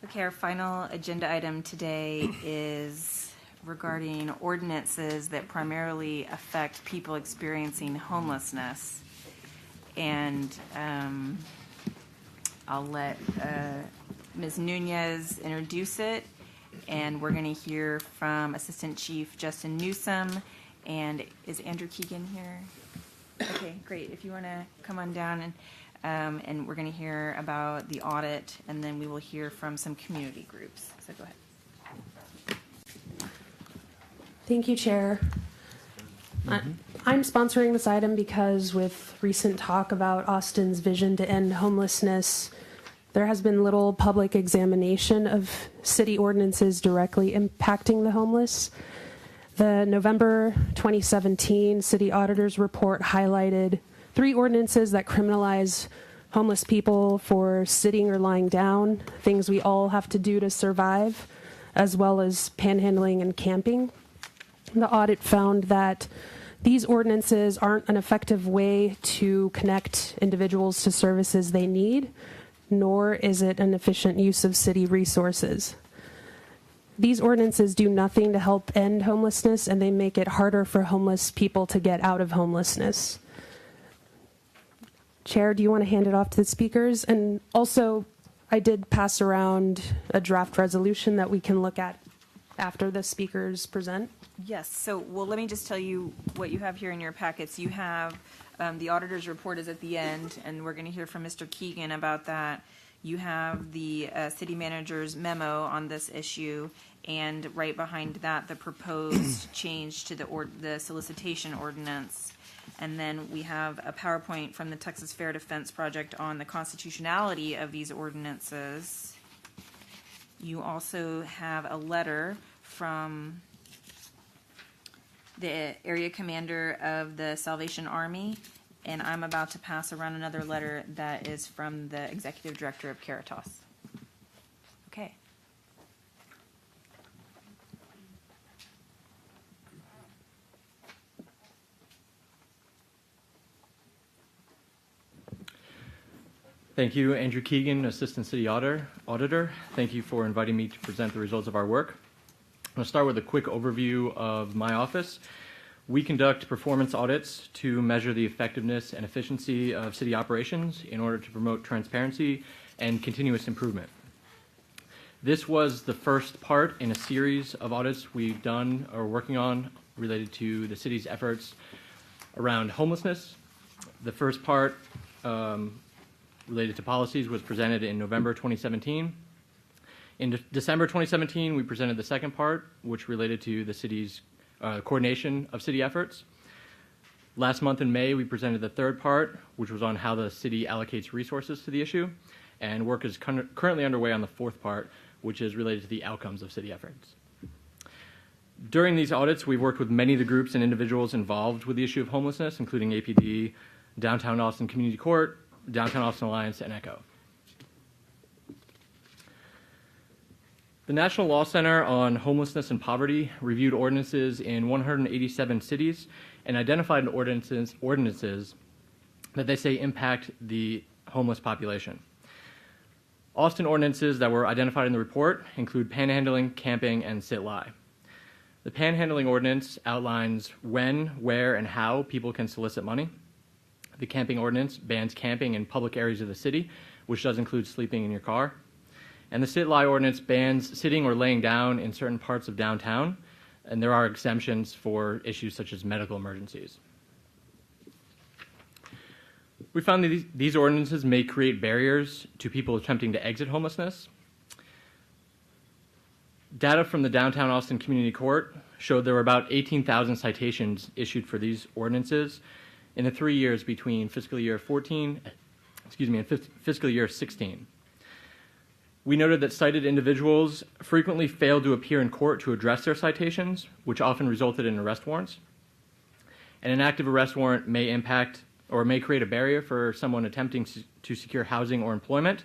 Okay, our final agenda item today is regarding ordinances that primarily affect people experiencing homelessness. And I'll let Ms. Nunez introduce it, and we're going to hear from Assistant Chief Justin Newsom. And is Andrew Keegan here? Okay, great. If you want to come on down, and we're going to hear about the audit, and then we will hear from some community groups. So go ahead. Thank you, Chair. I'm sponsoring this item because with recent talk about Austin's vision to end homelessness, there has been little public examination of city ordinances directly impacting the homeless. The November 2017 City Auditor's Report highlighted 3 ordinances that criminalize homeless people for sitting or lying down, things we all have to do to survive, as well as panhandling and camping. The audit found that these ordinances aren't an effective way to connect individuals to services they need, nor is it an efficient use of city resources. These ordinances do nothing to help end homelessness, and they make it harder for homeless people to get out of homelessness. Chair, do you want to hand it off to the speakers? And also, I did pass around a draft resolution that we can look at after the speakers present. Yes. So, well, let me just tell you what you have here in your packets. You have the auditor's report is at the end, and we're going to hear from Mr. Keegan about that. You have the city manager's memo on this issue, and right behind that, the proposed change to the solicitation ordinance. And then we have a PowerPoint from the Texas Fair Defense Project on the constitutionality of these ordinances. You also have a letter from the area commander of the Salvation Army, and I'm about to pass around another letter that is from the executive director of Caritas. Okay. Thank you, Andrew Keegan, Assistant City Auditor. Thank you for inviting me to present the results of our work. I'll start with a quick overview of my office. We conduct performance audits to measure the effectiveness and efficiency of city operations in order to promote transparency and continuous improvement. This was the first part in a series of audits we've done or working on related to the city's efforts around homelessness. The first part related to policies was presented in November 2017. In December 2017, we presented the second part, which related to the city's coordination of city efforts. Last month in May, we presented the third part, which was on how the city allocates resources to the issue, and work is currently underway on the fourth part, which is related to the outcomes of city efforts. During these audits, we've worked with many of the groups and individuals involved with the issue of homelessness, including APD, Downtown Austin Community Court, Downtown Austin Alliance, and ECHO. The National Law Center on Homelessness and Poverty reviewed ordinances in 187 cities and identified ordinances that they say impact the homeless population. Austin ordinances that were identified in the report include panhandling, camping, and sit-lie. The panhandling ordinance outlines when, where, and how people can solicit money. The camping ordinance bans camping in public areas of the city, which does include sleeping in your car. And the sit-lie ordinance bans sitting or laying down in certain parts of downtown, and there are exemptions for issues such as medical emergencies. We found that these ordinances may create barriers to people attempting to exit homelessness. Data from the Downtown Austin Community Court showed there were about 18,000 citations issued for these ordinances in the 3 years between fiscal year 14, and fiscal year 16. We noted that cited individuals frequently failed to appear in court to address their citations, which often resulted in arrest warrants. And an active arrest warrant may impact or may create a barrier for someone attempting to secure housing or employment,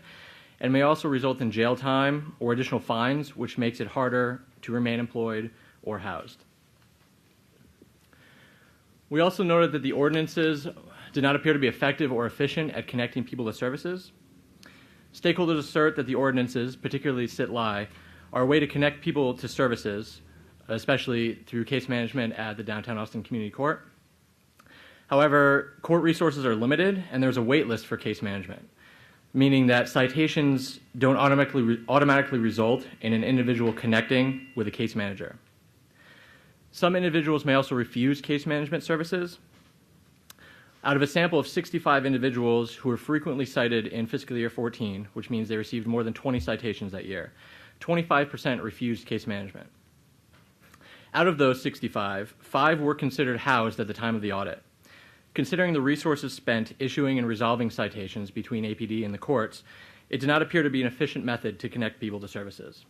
and may also result in jail time or additional fines, which makes it harder to remain employed or housed. We also noted that the ordinances did not appear to be effective or efficient at connecting people to services. Stakeholders assert that the ordinances, particularly sit-lie, are a way to connect people to services, especially through case management at the Downtown Austin Community Court. However, court resources are limited, and there's a wait list for case management, meaning that citations don't automatically result in an individual connecting with a case manager. Some individuals may also refuse case management services. Out of a sample of 65 individuals who were frequently cited in fiscal year 14, which means they received more than 20 citations that year, 25% refused case management. Out of those 65, 5 were considered housed at the time of the audit. Considering the resources spent issuing and resolving citations between APD and the courts, it did not appear to be an efficient method to connect people to services.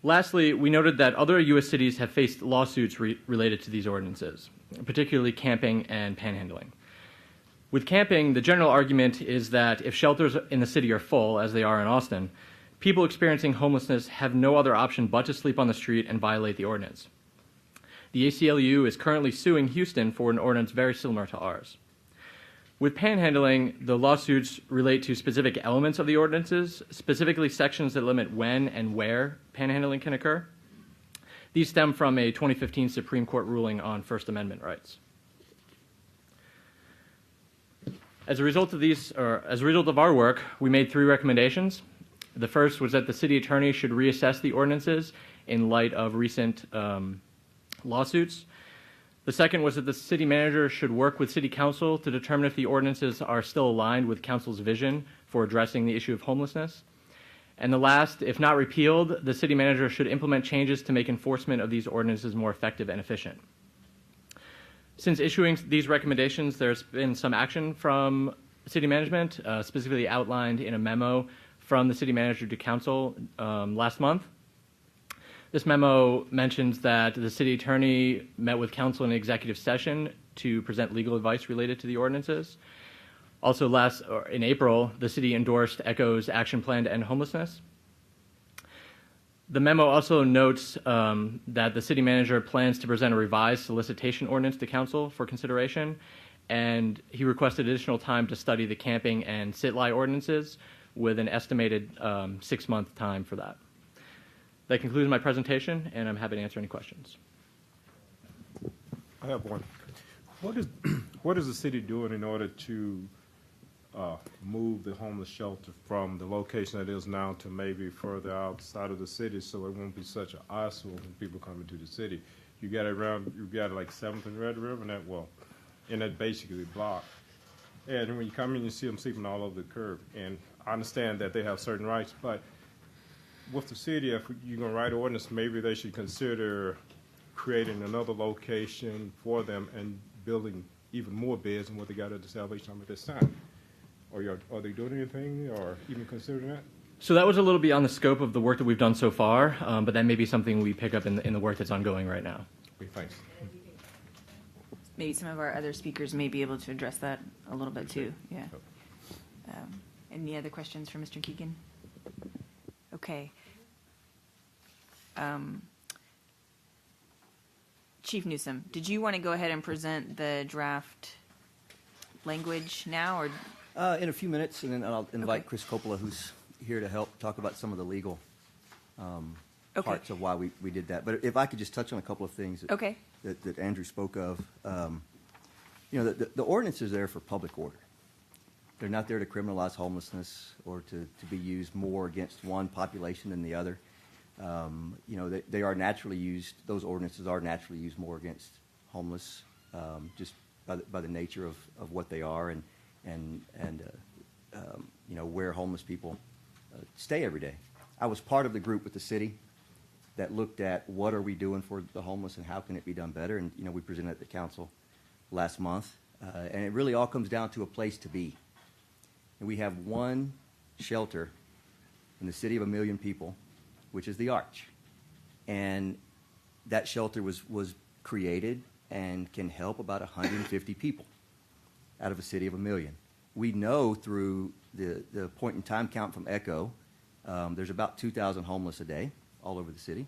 Lastly, we noted that other U.S. cities have faced lawsuits related to these ordinances, particularly camping and panhandling. With camping, the general argument is that if shelters in the city are full, as they are in Austin, people experiencing homelessness have no other option but to sleep on the street and violate the ordinance. The ACLU is currently suing Houston for an ordinance very similar to ours. With panhandling, the lawsuits relate to specific elements of the ordinances, specifically sections that limit when and where panhandling can occur. These stem from a 2015 Supreme Court ruling on First Amendment rights. As a result of our work, we made 3 recommendations. The first was that the city attorney should reassess the ordinances in light of recent lawsuits. The second was that the city manager should work with city council to determine if the ordinances are still aligned with council's vision for addressing the issue of homelessness. And the last, if not repealed, the city manager should implement changes to make enforcement of these ordinances more effective and efficient. Since issuing these recommendations, there's been some action from city management, specifically outlined in a memo from the city manager to council last month. This memo mentions that the city attorney met with council in an executive session to present legal advice related to the ordinances. Also, in April, the city endorsed ECHO's action plan to end homelessness. The memo also notes that the city manager plans to present a revised solicitation ordinance to council for consideration, and he requested additional time to study the camping and sit-lie ordinances with an estimated 6-month time for that. That concludes my presentation, and I'm happy to answer any questions. I have one. What is the city doing in order to move the homeless shelter from the location that it is now to maybe further outside of the city, so it won't be such an eyesore when people come into the city? You got it like 7th and Red River, and that basically blocked. And when you come in, you see them sleeping all over the curb. And I understand that they have certain rights, but with the city, if you're going to write ordinance, maybe they should consider creating another location for them and building even more beds than what they got at the Salvation Army at this time. Are they doing anything or even considering that? So that was a little beyond the scope of the work that we've done so far, but that may be something we pick up in the work that's ongoing right now. Okay, thanks. Maybe some of our other speakers may be able to address that a little bit too. Yeah. Any other questions for Mr. Keegan? Okay. Chief Newsom, did you want to go ahead and present the draft language now, or? In a few minutes, and then I'll invite Okay. Chris Coppola, who's here to help talk about some of the legal Okay. parts of why we did that. But if I could just touch on a couple of things Okay. that Andrew spoke of. The ordinance is there for public order. They're not there to criminalize homelessness or to be used more against one population than the other. They are naturally used. Those ordinances are naturally used more against homeless, just by the nature of what they are and where homeless people stay every day. I was part of the group with the city that looked at what are we doing for the homeless and how can it be done better. And we presented at the council last month, and it really all comes down to a place to be. And we have one shelter in the city of 1 million people, which is the Arch. And that shelter was created and can help about 150 people out of a city of 1 million. We know through the point-in-time count from ECHO, there's about 2,000 homeless a day all over the city.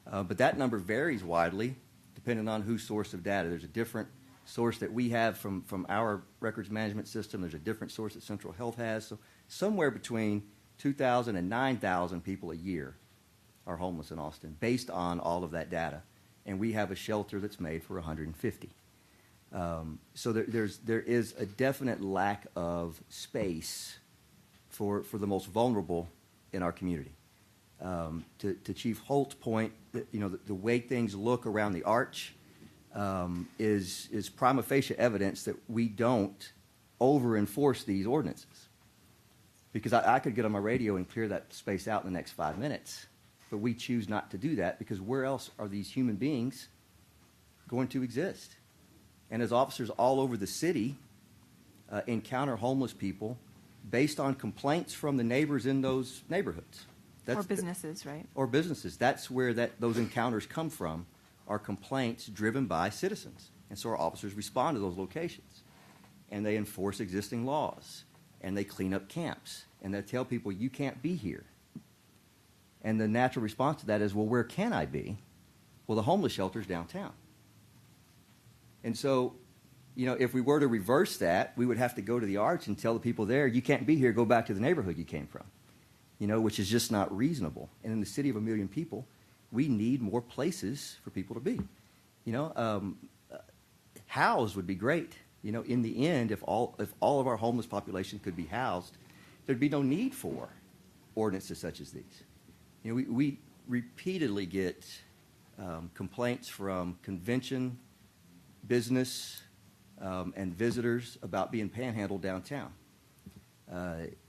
But that number varies widely depending on whose source of data. There's a different source that we have from our records management system. There's a different source that Central Health has. So somewhere between 2,000 and 9,000 people a year are homeless in Austin based on all of that data. And we have a shelter that's made for 150. So there is a definite lack of space for the most vulnerable in our community. To Chief Holt's point, the way things look around the arch is prima facie evidence that we don't over-enforce these ordinances. Because I could get on my radio and clear that space out in the next 5 minutes, but we choose not to do that because where else are these human beings going to exist? And as officers all over the city encounter homeless people based on complaints from the neighbors in those neighborhoods. Or businesses, right? Or businesses. That's where those encounters come from, are complaints driven by citizens. And so our officers respond to those locations. And they enforce existing laws. And they clean up camps. And they tell people, you can't be here. And the natural response to that is, well, where can I be? Well, the homeless shelter's downtown. And so, if we were to reverse that, we would have to go to the arch and tell the people there, you can't be here, go back to the neighborhood you came from. Which is just not reasonable. And in the city of 1 million people, we need more places for people to be. Housed would be great. In the end, if all of our homeless population could be housed, there'd be no need for ordinances such as these. We repeatedly get complaints from convention, business, and visitors about being panhandled downtown.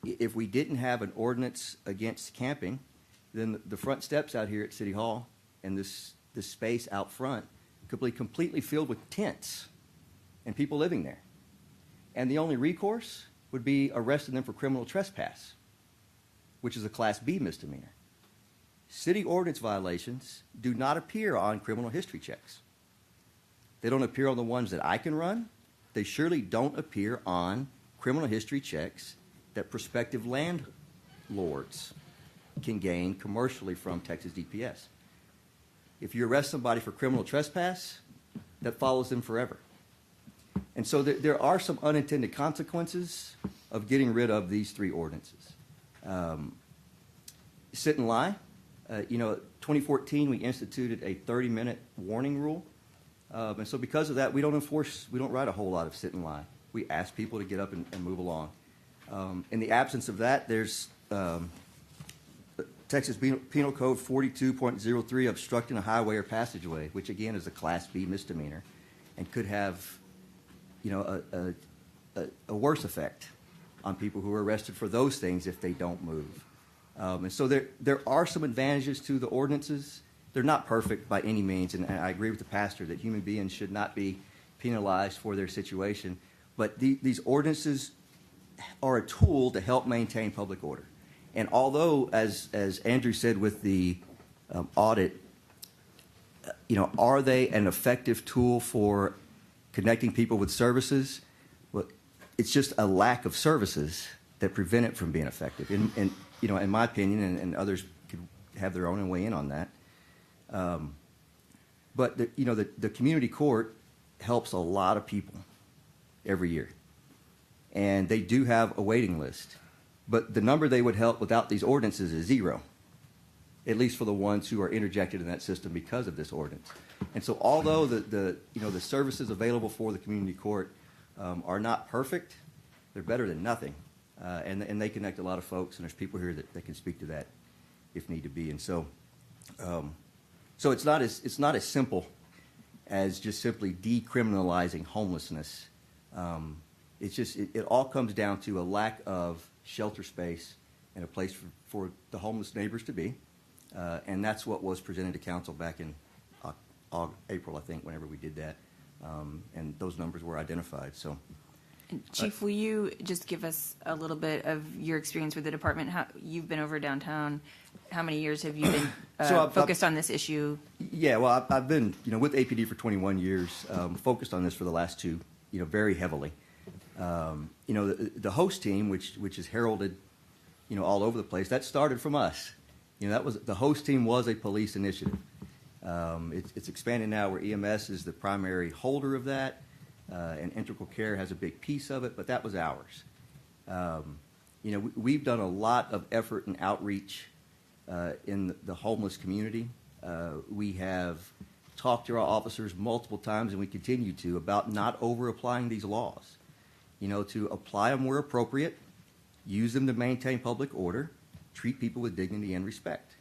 If we didn't have an ordinance against camping, then the front steps out here at City Hall and this space out front could be completely filled with tents and people living there. And the only recourse would be arresting them for criminal trespass, which is a Class B misdemeanor. City ordinance violations do not appear on criminal history checks. They don't appear on the ones that I can run. They surely don't appear on criminal history checks that prospective landlords can gain commercially from Texas DPS. If you arrest somebody for criminal trespass, that follows them forever. And so there are some unintended consequences of getting rid of these three ordinances. Sit and lie. 2014 we instituted a 30-minute warning rule. And so because of that, we don't write a whole lot of sit and lie. We ask people to get up and move along. In the absence of that, there's Texas Penal Code 42.03, obstructing a highway or passageway, which again is a Class B misdemeanor and could have a worse effect on people who are arrested for those things if they don't move. And so there are some advantages to the ordinances. They're not perfect by any means, and I agree with the pastor that human beings should not be penalized for their situation. But these ordinances are a tool to help maintain public order. And although, as Andrew said with the audit, are they an effective tool for connecting people with services? Well, it's just a lack of services that prevent it from being effective. In my opinion, and others could have their own and weigh in on that. But the community court helps a lot of people every year. And they do have a waiting list. But the number they would help without these ordinances is zero, at least for the ones who are interjected in that system because of this ordinance. And so although the services available for the community court are not perfect, they're better than nothing. And they connect a lot of folks, and there's people here that can speak to that if need to be. And so it's not as simple as just simply decriminalizing homelessness. It all comes down to a lack of shelter space and a place for the homeless neighbors to be. And that's what was presented to council back in April, I think, whenever we did that. And those numbers were identified. So, Chief, will you just give us a little bit of your experience with the department? How you've been over downtown. How many years have you been focused on this issue? Yeah, well, I've been with APD for 21 years, focused on this for the last two, very heavily. The host team, which is heralded, all over the place, that started from us. The host team was a police initiative. It's expanded now where EMS is the primary holder of that. and integral care has a big piece of it, but that was ours. We've done a lot of effort and outreach in the homeless community. We have talked to our officers multiple times, and we continue to, about not over-applying these laws. To apply them where appropriate, use them to maintain public order, treat people with dignity and respect.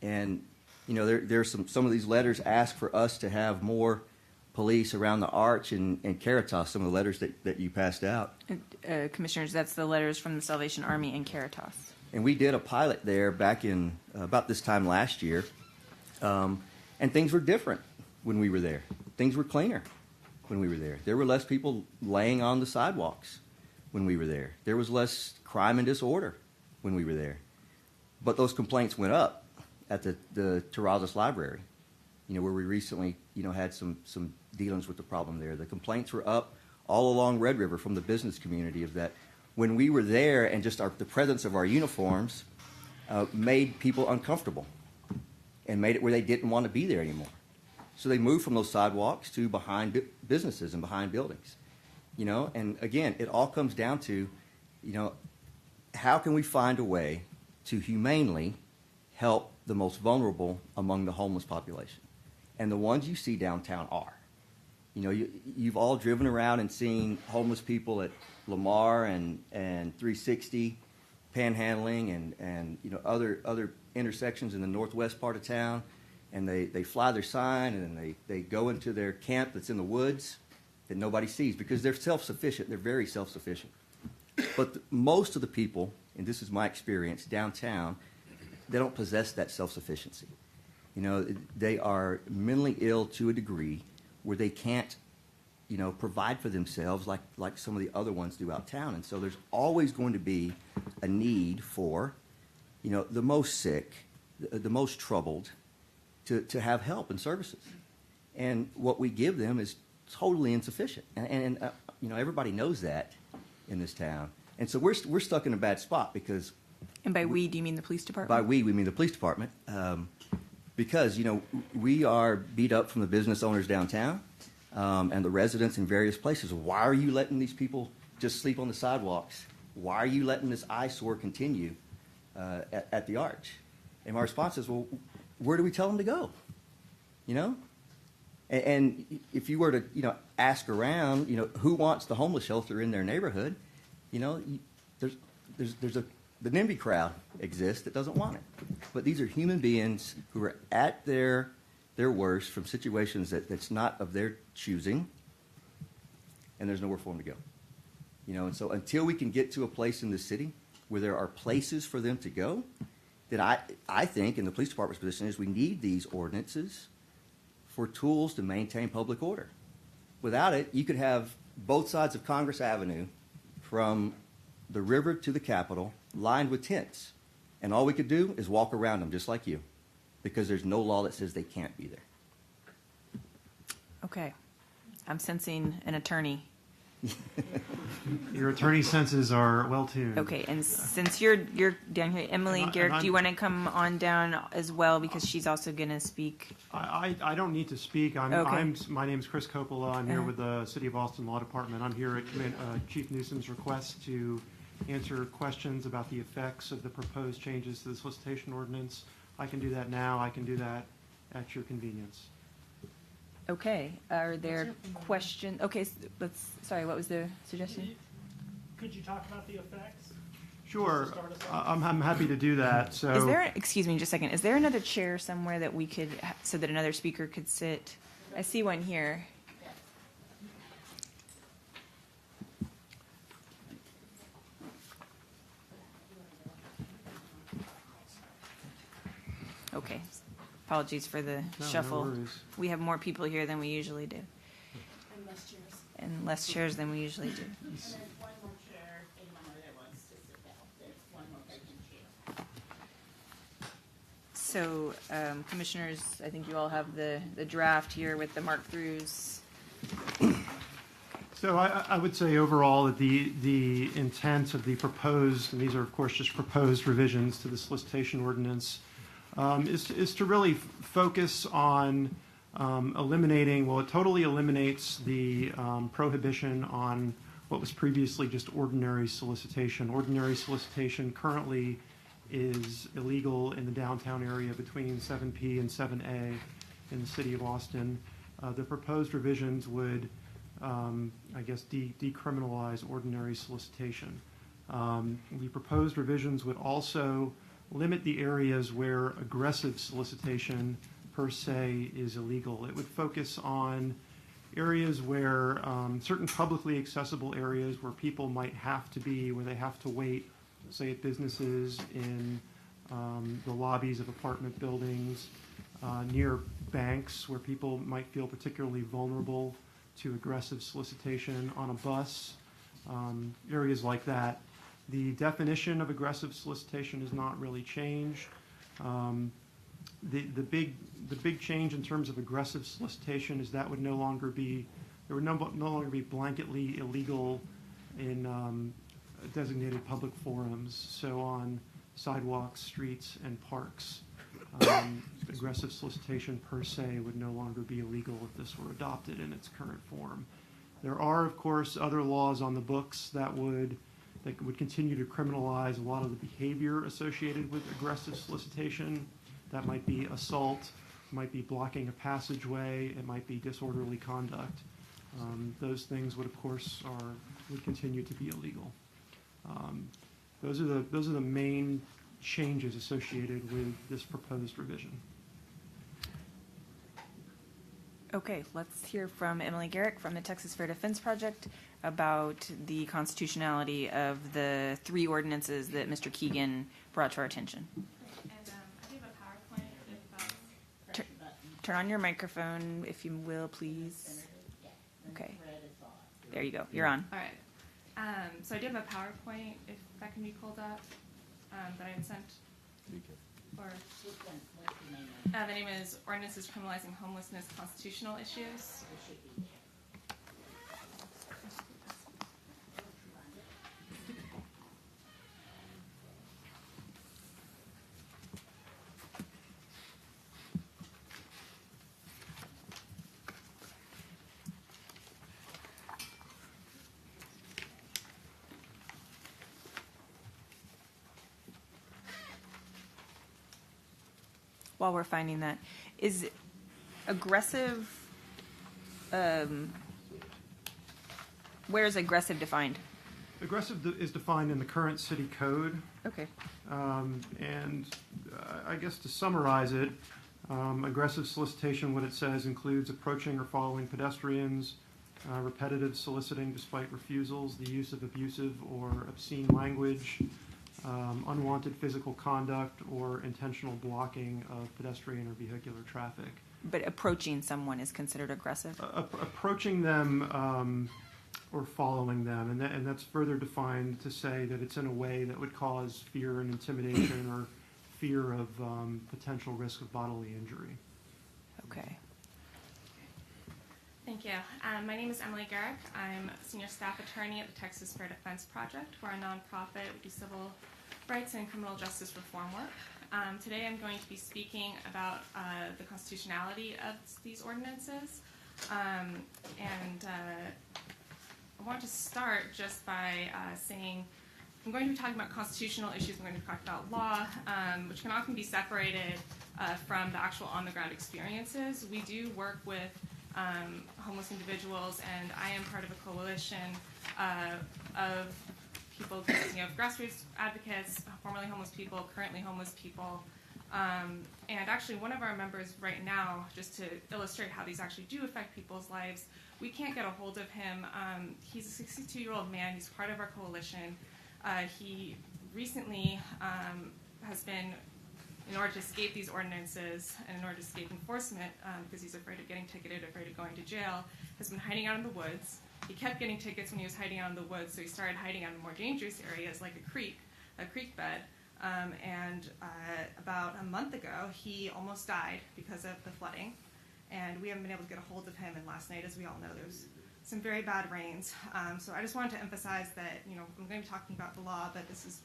There's some of these letters ask for us to have more police around the Arch and Caritas, some of the letters that you passed out. Commissioners, that's the letters from the Salvation Army and Caritas. And we did a pilot there back in about this time last year, and things were different when we were there. Things were cleaner when we were there. There were less people laying on the sidewalks when we were there. There was less crime and disorder when we were there. But those complaints went up at the Terrazas Library, where we recently, had some dealings with the problem there. The complaints were up all along Red River from the business community of that when we were there and just the presence of our uniforms made people uncomfortable and made it where they didn't want to be there anymore. So they moved from those sidewalks to behind businesses and behind buildings. And again, it all comes down to, how can we find a way to humanely help the most vulnerable among the homeless population? And the ones you see downtown are. You've all driven around and seen homeless people at Lamar and 360, panhandling and other intersections in the northwest part of town, and they fly their sign and then they go into their camp that's in the woods that nobody sees because they're self-sufficient. They're very self-sufficient. But most of the people, and this is my experience, downtown, they don't possess that self-sufficiency. They are mentally ill to a degree where they can't, provide for themselves like some of the other ones do out town. And so there's always going to be a need for, the most sick, the most troubled, to have help and services. And what we give them is totally insufficient. And everybody knows that in this town. And so we're stuck in a bad spot because... And by we, do you mean the police department? By we mean the police department. Because, we are beat up from the business owners downtown and the residents in various places. Why are you letting these people just sleep on the sidewalks? Why are you letting this eyesore continue at the Arch? And my response is, well, where do we tell them to go? And if you were to, ask around, who wants the homeless shelter in their neighborhood, there's the NIMBY crowd exists that doesn't want it. But these are human beings who are at their worst from situations that's not of their choosing, and there's nowhere for them to go. And so until we can get to a place in the city where there are places for them to go, then I think, in the police department's position, is we need these ordinances for tools to maintain public order. Without it, you could have both sides of Congress Avenue from the river to the Capitol lined with tents. And all we could do is walk around them just like you because there's no law that says they can't be there. Okay. I'm sensing an attorney. Your attorney senses are well tuned. Okay, and since you're down here, Emily, Garrick, do you want to come on down as well because she's also going to speak? I don't need to speak. Okay. My name is Chris Coppola. I'm here with the City of Austin Law Department. I'm here at Chief Newsom's request to answer questions about the effects of the proposed changes to the solicitation ordinance. I can do that now. I can do that at your convenience. Okay, are there questions? Okay, sorry, what was the suggestion? Could you talk about the effects? Sure, I'm happy to do that. So, Is there, excuse me just a second, is there another chair somewhere that we could, so that another speaker could sit? I see one here. Okay, apologies for the shuffle. No worries. We have more people here than we usually do. And less chairs. And less chairs than we usually do. And there's one more chair, anyone that wants to sit down, there's one more vacant chair. So, commissioners, I think you all have the draft here with the mark-throughs. So I would say overall that the intent of the proposed, and these are of course just proposed revisions to the solicitation ordinance, is to really focus on it totally eliminates the prohibition on what was previously just ordinary solicitation. Ordinary solicitation currently is illegal in the downtown area between 7P and 7A in the city of Austin. The proposed revisions would, decriminalize ordinary solicitation. The proposed revisions would also limit the areas where aggressive solicitation per se is illegal. It would focus on areas where certain publicly accessible areas where people might have to be, where they have to wait, say at businesses, in the lobbies of apartment buildings, near banks where people might feel particularly vulnerable to aggressive solicitation, on a bus, areas like that. The definition of aggressive solicitation is not really changed. The big change in terms of aggressive solicitation is that would no longer be blanketly illegal in designated public forums, so on sidewalks, streets, and parks. Aggressive solicitation per se would no longer be illegal if this were adopted in its current form. There are, of course, other laws on the books that would continue to criminalize a lot of the behavior associated with aggressive solicitation. That might be assault, might be blocking a passageway, it might be disorderly conduct. Those things would, of course, would continue to be illegal. Those are the main changes associated with this proposed revision. Okay, let's hear from Emily Garrick from the Texas Fair Defense Project about the constitutionality of the 3 ordinances that Mr. Keegan brought to our attention. And I do have a PowerPoint if Turn on your microphone, if you will, please. Okay. There you go. You're on. all right. So I do have a PowerPoint if that can be pulled up that I had sent. Or the name is Ordinances Criminalizing Homelessness Constitutional Issues. While we're finding that, is aggressive, where is aggressive defined? Aggressive is defined in the current city code. Okay. I guess to summarize it, aggressive solicitation, what it says, includes approaching or following pedestrians, repetitive soliciting despite refusals, the use of abusive or obscene language, unwanted physical conduct, or intentional blocking of pedestrian or vehicular traffic. But approaching someone is considered aggressive? Approaching them or following them, and that's further defined to say that it's in a way that would cause fear and intimidation or fear of potential risk of bodily injury. Okay. Thank you. My name is Emily Garrick. I'm a senior staff attorney at the Texas Fair Defense Project. We're a nonprofit. We do civil rights and criminal justice reform work. Today I'm going to be speaking about the constitutionality of these ordinances. I want to start just by saying I'm going to be talking about constitutional issues. I'm going to talk about law, which can often be separated from the actual on-the-ground experiences. We do work with homeless individuals, and I am part of a coalition of people consisting of grassroots advocates, formerly homeless people, currently homeless people, and actually one of our members right now, just to illustrate how these actually do affect people's lives, we can't get a hold of him. He's a 62-year-old man. He's part of our coalition. He recently has been, in order to escape these ordinances and in order to escape enforcement, because he's afraid of getting ticketed, afraid of going to jail, has been hiding out in the woods. He kept getting tickets when he was hiding out in the woods, so he started hiding out in more dangerous areas like a creek bed. About a month ago, he almost died because of the flooding, and we haven't been able to get a hold of him. And last night, as we all know, there's some very bad rains. So I just wanted to emphasize that, I'm going to be talking about the law, but these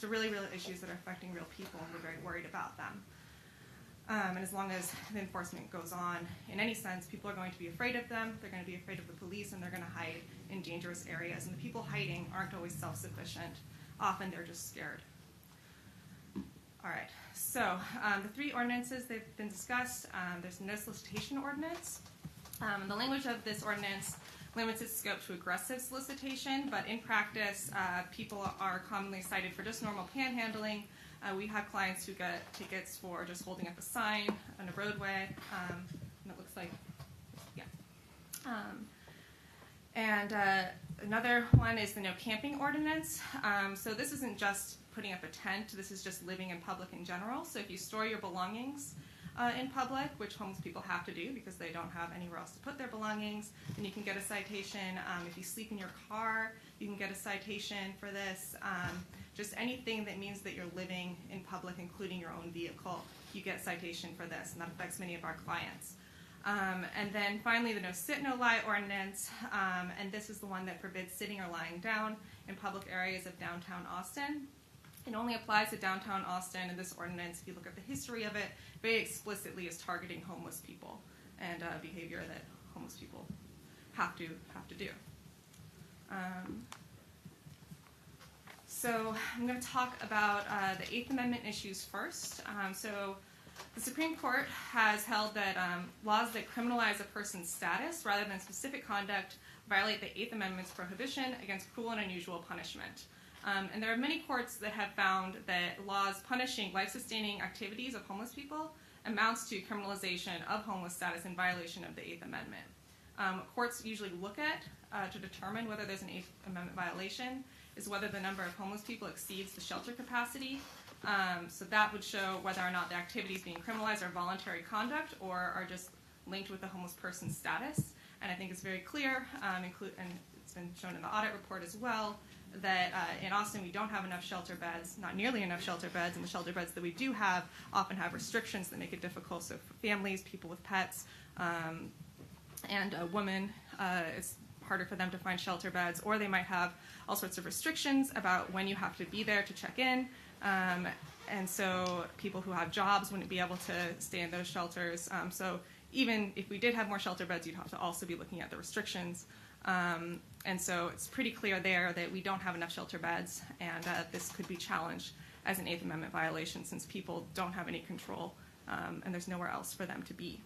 are really real issues that are affecting real people, and we're very worried about them. And as long as the enforcement goes on in any sense, people are going to be afraid of them, they're going to be afraid of the police, and they're going to hide in dangerous areas. And the people hiding aren't always self-sufficient. Often they're just scared. All right, so the three ordinances, they've been discussed. There's no solicitation ordinance. The language of this ordinance limits its scope to aggressive solicitation, but in practice, people are commonly cited for just normal panhandling. We have clients who get tickets for just holding up a sign on a roadway, and it looks like, yeah. Another one is the no camping ordinance. So this isn't just putting up a tent, this is just living in public in general. So if you store your belongings in public, which homeless people have to do because they don't have anywhere else to put their belongings, then you can get a citation. If you sleep in your car, you can get a citation for this. Just anything that means that you're living in public, including your own vehicle, you get a citation for this, and that affects many of our clients. And then finally, the no sit, no lie ordinance, and this is the one that forbids sitting or lying down in public areas of downtown Austin. It only applies to downtown Austin, and this ordinance, if you look at the history of it, very explicitly is targeting homeless people and behavior that homeless people have to do. So I'm going to talk about the Eighth Amendment issues first. So the Supreme Court has held that laws that criminalize a person's status rather than specific conduct violate the Eighth Amendment's prohibition against cruel and unusual punishment. And there are many courts that have found that laws punishing life-sustaining activities of homeless people amounts to criminalization of homeless status in violation of the Eighth Amendment. Courts usually look at to determine whether there's an Eighth Amendment violation is whether the number of homeless people exceeds the shelter capacity. So that would show whether or not the activities being criminalized are voluntary conduct or are just linked with the homeless person's status. And I think it's very clear, and it's been shown in the audit report as well, that in Austin we don't have enough shelter beds, not nearly enough shelter beds, and the shelter beds that we do have often have restrictions that make it difficult. So for families, people with pets, and women, it's harder for them to find shelter beds, or they might have all sorts of restrictions about when you have to be there to check in. And so people who have jobs wouldn't be able to stay in those shelters. So even if we did have more shelter beds, you'd have to also be looking at the restrictions. And so it's pretty clear there that we don't have enough shelter beds, and this could be challenged as an Eighth Amendment violation since people don't have any control, and there's nowhere else for them to be.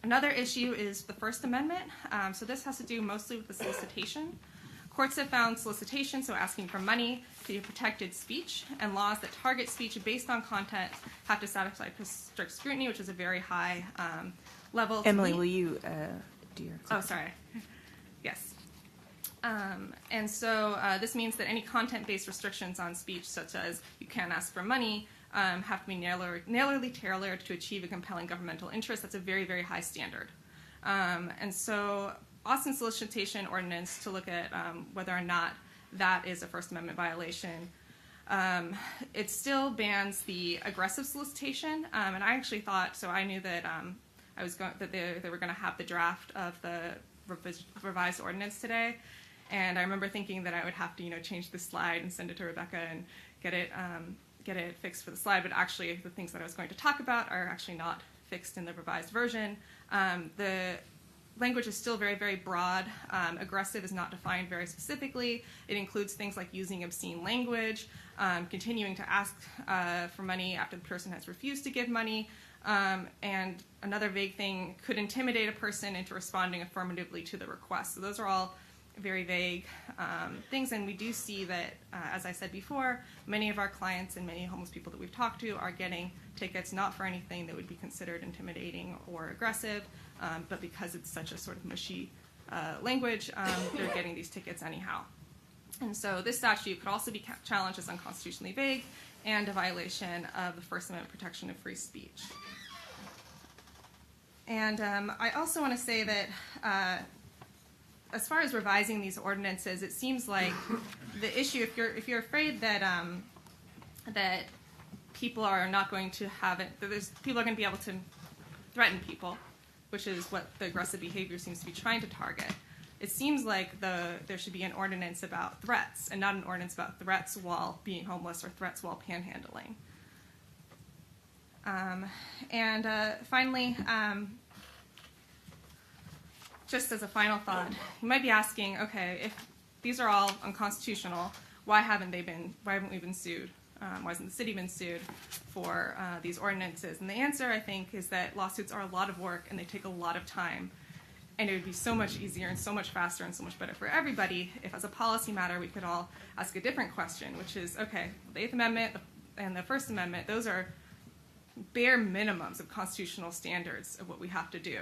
Another issue is the First Amendment. So this has to do mostly with the solicitation. Courts have found solicitation, so asking for money, to be protected speech, and laws that target speech based on content have to satisfy strict scrutiny, which is a very high level. Emily, will you do your... Oh, sorry. Yes. And so this means that any content-based restrictions on speech, such as you can't ask for money, have to be narrowly tailored to achieve a compelling governmental interest. That's a very, very high standard. And so Austin solicitation ordinance, to look at whether or not that is a First Amendment violation, it still bans the aggressive solicitation. And I actually thought, so I knew that they were going to have the draft of the revised ordinance today. And I remember thinking that I would have to, change the slide and send it to Rebecca and get it fixed for the slide. But actually, the things that I was going to talk about are actually not fixed in the revised version. The language is still very, very broad. Aggressive is not defined very specifically. It includes things like using obscene language, continuing to ask for money after the person has refused to give money, and another vague thing could intimidate a person into responding affirmatively to the request. So those are all very vague things, and we do see that, as I said before, many of our clients and many homeless people that we've talked to are getting tickets not for anything that would be considered intimidating or aggressive, but because it's such a sort of mushy language, they're getting these tickets anyhow. And so this statute could also be challenged as unconstitutionally vague and a violation of the First Amendment protection of free speech. And I also want to say that as far as revising these ordinances, it seems like the issue, if you're afraid that that people are not going to have it, that people are going to be able to threaten people, which is what the aggressive behavior seems to be trying to target. It seems like there should be an ordinance about threats and not an ordinance about threats while being homeless or threats while panhandling. Finally, just as a final thought, you might be asking, okay, if these are all unconstitutional, why haven't we been sued? Why hasn't the city been sued for these ordinances? And the answer, I think, is that lawsuits are a lot of work and they take a lot of time. And it would be so much easier and so much faster and so much better for everybody if, as a policy matter, we could all ask a different question, which is, okay, the Eighth Amendment and the First Amendment, those are bare minimums of constitutional standards of what we have to do.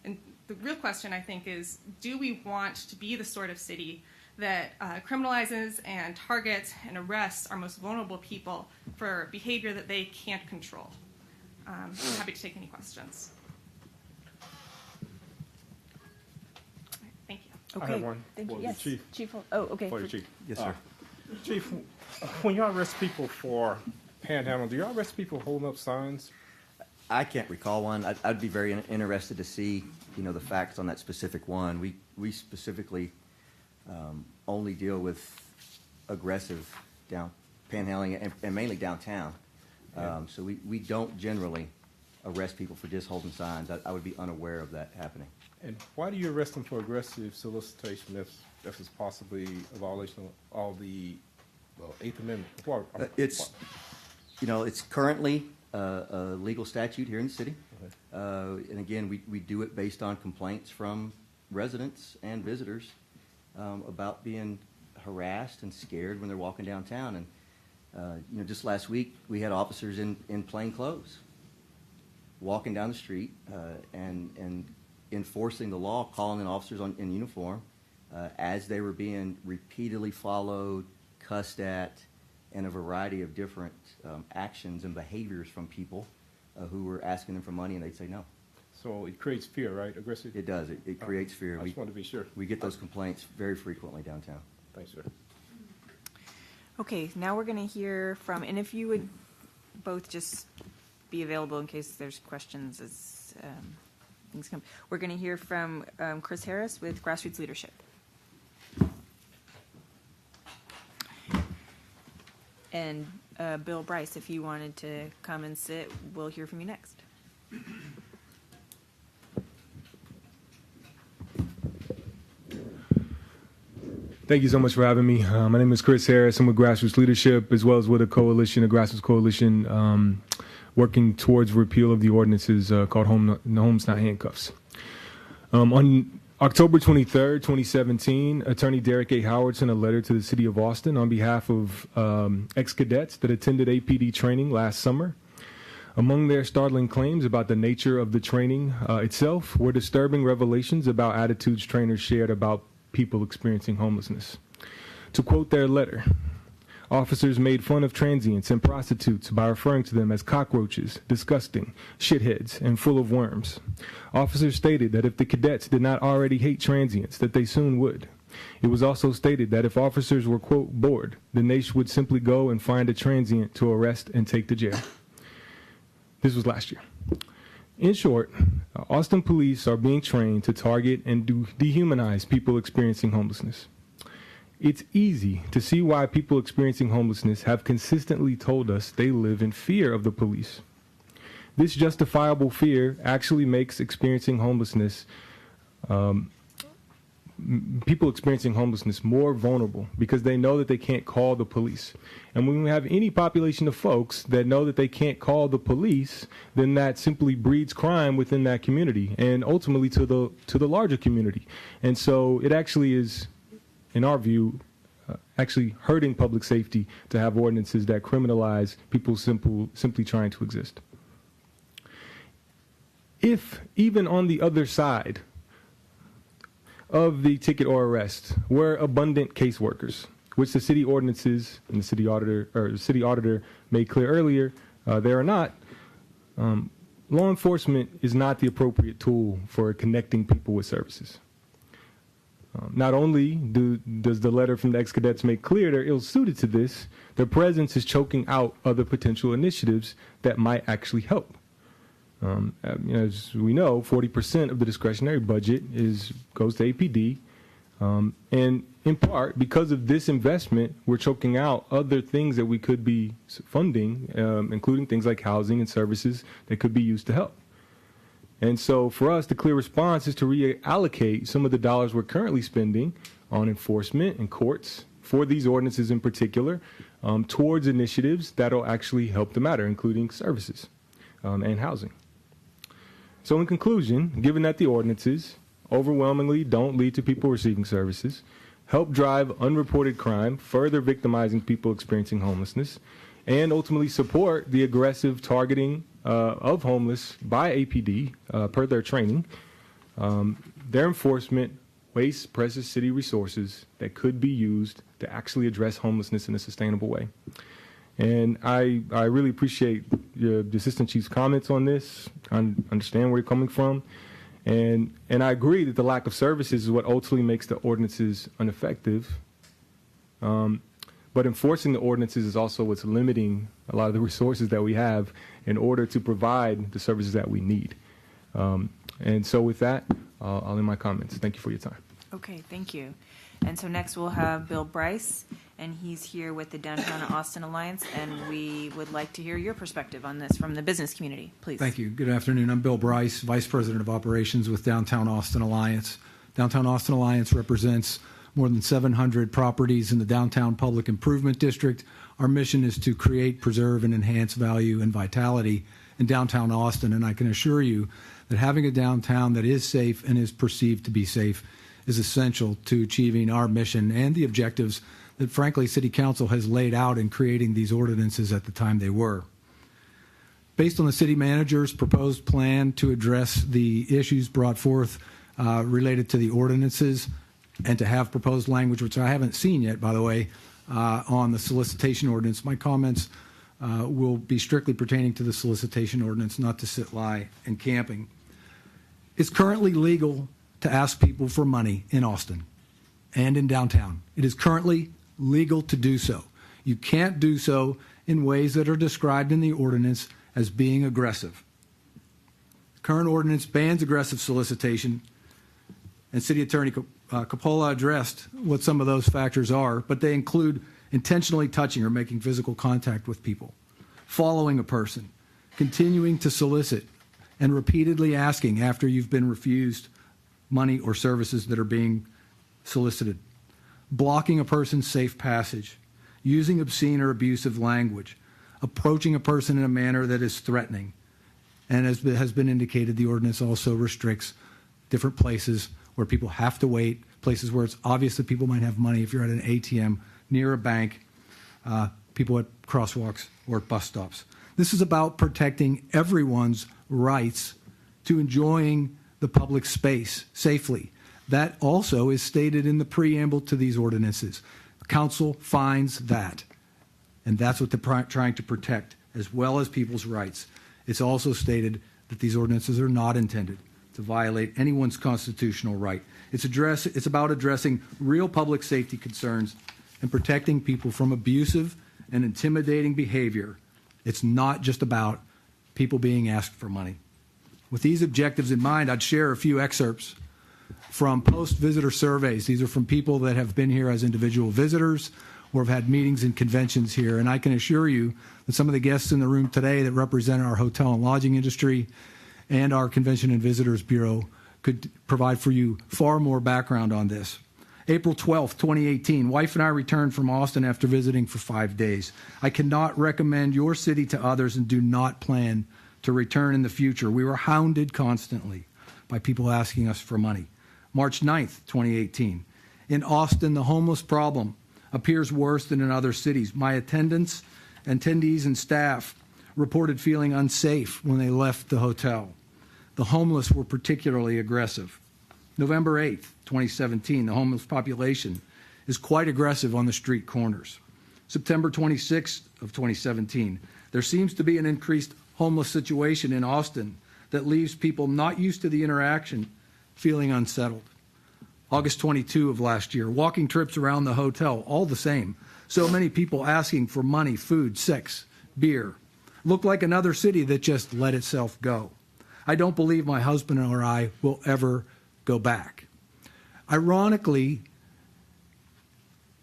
And the real question, I think, is, do we want to be the sort of city that criminalizes and targets and arrests our most vulnerable people for behavior that they can't control? I'm happy to take any questions. Thank you. Okay. I have one Thank for you. the Yes. chief. Chief. Oh, okay. For the chief. Yes, sir. Chief, when you arrest people for panhandling, do you arrest people holding up signs? I can't recall one. I'd be very interested to see, the facts on that specific one. We specifically only deal with aggressive panhandling and mainly downtown. So we don't generally arrest people for just holding signs. I would be unaware of that happening. And why do you arrest them for aggressive solicitation if it's possibly a violation of all the Eighth Amendment? It's currently a legal statute here in the city. And again, we do it based on complaints from residents and visitors about being harassed and scared when they're walking downtown. And, just last week, we had officers in plain clothes walking down the street and enforcing the law, calling in officers in uniform as they were being repeatedly followed, cussed at, and a variety of different actions and behaviors from people who were asking them for money, and they'd say no. So it creates fear, right? Aggressive? It does. It creates fear. I just want to be sure. We get those complaints very frequently downtown. Thanks, sir. Okay, now we're going to hear from, and if you would both just be available in case there's questions as things come. We're going to hear from Chris Harris with Grassroots Leadership. And Bill Bryce, if you wanted to come and sit, we'll hear from you next. Thank you so much for having me. My name is Chris Harris. I'm with Grassroots Leadership, as well as with a grassroots coalition, working towards repeal of the ordinances called Homes Not Handcuffs. On October 23rd, 2017, Attorney Derek A. Howard sent a letter to the city of Austin on behalf of ex-cadets that attended APD training last summer. Among their startling claims about the nature of the training itself were disturbing revelations about attitudes trainers shared about people experiencing homelessness. To quote their letter, officers made fun of transients and prostitutes by referring to them as cockroaches, disgusting, shitheads, and full of worms. Officers stated that if the cadets did not already hate transients, that they soon would. It was also stated that if officers were, quote, bored, then they would simply go and find a transient to arrest and take to jail. This was last year. In short, Austin police are being trained to target and dehumanize people experiencing homelessness. It's easy to see why people experiencing homelessness have consistently told us they live in fear of the police. This justifiable fear actually makes experiencing homelessness, people experiencing homelessness more vulnerable because they know that they can't call the police. And when we have any population of folks that know that they can't call the police, then that simply breeds crime within that community and ultimately to the larger community. And so it actually is, in our view, actually hurting public safety to have ordinances that criminalize people simply trying to exist. If even on the other side of the ticket or arrest were abundant caseworkers, which the city ordinances and the city auditor made clear earlier, there are not, law enforcement is not the appropriate tool for connecting people with services. Not only does the letter from the ex-cadets make clear they're ill-suited to this, their presence is choking out other potential initiatives that might actually help. As we know, 40% of the discretionary budget goes to APD, And in part, because of this investment, we're choking out other things that we could be funding, including things like housing and services that could be used to help. And so for us, the clear response is to reallocate some of the dollars we're currently spending on enforcement and courts for these ordinances in particular, towards initiatives that'll actually help the matter, including services and housing. So in conclusion, given that the ordinances overwhelmingly don't lead to people receiving services, help drive unreported crime, further victimizing people experiencing homelessness, and ultimately support the aggressive targeting of homeless by APD per their training, their enforcement wastes precious city resources that could be used to actually address homelessness in a sustainable way. And I really appreciate the Assistant Chief's comments on this. I understand where you're coming from. And I agree that the lack of services is what ultimately makes the ordinances ineffective. But enforcing the ordinances is also what's limiting a lot of the resources that we have in order to provide the services that we need. And so with that, I'll end my comments. Thank you for your time. Okay, thank you. And so next we'll have Bill Bryce, and he's here with the Downtown Austin Alliance, and we would like to hear your perspective on this from the business community, please. Thank you. Good afternoon. I'm Bill Bryce, Vice President of Operations with Downtown Austin Alliance. Downtown Austin Alliance represents more than 700 properties in the Downtown Public Improvement District. Our mission is to create, preserve, and enhance value and vitality in downtown Austin, and I can assure you that having a downtown that is safe and is perceived to be safe is essential to achieving our mission and the objectives that, frankly, City Council has laid out in creating these ordinances at the time they were. Based on the City Manager's proposed plan to address the issues brought forth related to the ordinances and to have proposed language, which I haven't seen yet, by the way, on the solicitation ordinance, my comments will be strictly pertaining to the solicitation ordinance, not to sit, lie, and camping. It's currently legal to ask people for money in Austin and in downtown. It is currently legal to do so. You can't do so in ways that are described in the ordinance as being aggressive. The current ordinance bans aggressive solicitation, and City Attorney Coppola addressed what some of those factors are, but they include intentionally touching or making physical contact with people, following a person, continuing to solicit, and repeatedly asking after you've been refused money or services that are being solicited, blocking a person's safe passage, using obscene or abusive language, approaching a person in a manner that is threatening. And as has been indicated, the ordinance also restricts different places where people have to wait, places where it's obvious that people might have money if you're at an ATM, near a bank, people at crosswalks or at bus stops. This is about protecting everyone's rights to enjoying the public space safely. That also is stated in the preamble to these ordinances. Council finds that, and that's what they're trying to protect, as well as people's rights. It's also stated that these ordinances are not intended to violate anyone's constitutional right. It's about addressing real public safety concerns and protecting people from abusive and intimidating behavior. It's not just about people being asked for money. With these objectives in mind, I'd share a few excerpts from post-visitor surveys. These are from people that have been here as individual visitors or have had meetings and conventions here. And I can assure you that some of the guests in the room today that represent our hotel and lodging industry and our Convention and Visitors Bureau could provide for you far more background on this. April 12th, 2018, wife and I returned from Austin after visiting for 5 days. I cannot recommend your city to others and do not plan to return in the future. We were hounded constantly by people asking us for money. March 9th, 2018, in Austin, the homeless problem appears worse than in other cities. My attendees and staff reported feeling unsafe when they left the hotel. The homeless were particularly aggressive. November 8th, 2017, the homeless population is quite aggressive on the street corners. September 26th of 2017, there seems to be an increased homeless situation in Austin that leaves people not used to the interaction feeling unsettled. August 22 of last year, walking trips around the hotel, all the same. So many people asking for money, food, sex, beer. Looked like another city that just let itself go. I don't believe my husband or I will ever go back. Ironically,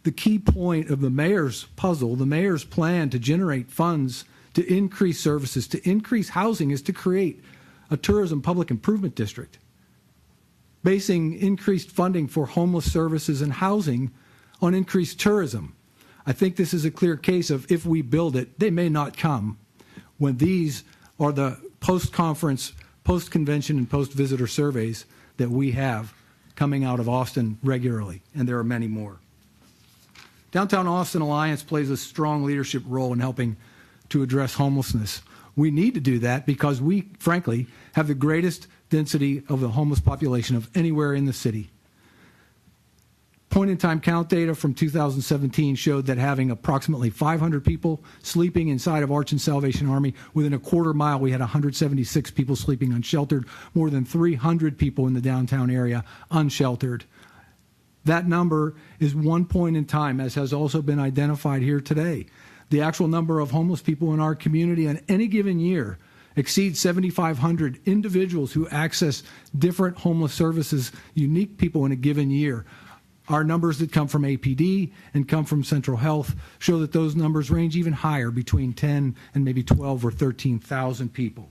the key point of the mayor's puzzle, the mayor's plan to generate funds, to increase services, to increase housing, is to create a tourism public improvement district, basing increased funding for homeless services and housing on increased tourism. I think this is a clear case of if we build it, they may not come, when these are the post-conference, post-convention, and post-visitor surveys that we have coming out of Austin regularly, and there are many more. Downtown Austin Alliance plays a strong leadership role in helping to address homelessness. We need to do that because we, frankly, have the greatest density of the homeless population of anywhere in the city. Point-in-time count data from 2017 showed that having approximately 500 people sleeping inside of Arch and Salvation Army, within a quarter mile we had 176 people sleeping unsheltered, more than 300 people in the downtown area unsheltered. That number is one point in time, as has also been identified here today. The actual number of homeless people in our community in any given year exceeds 7,500 individuals who access different homeless services, unique people in a given year. Our numbers that come from APD and come from Central Health show that those numbers range even higher, between 10 and maybe 12 or 13,000 people.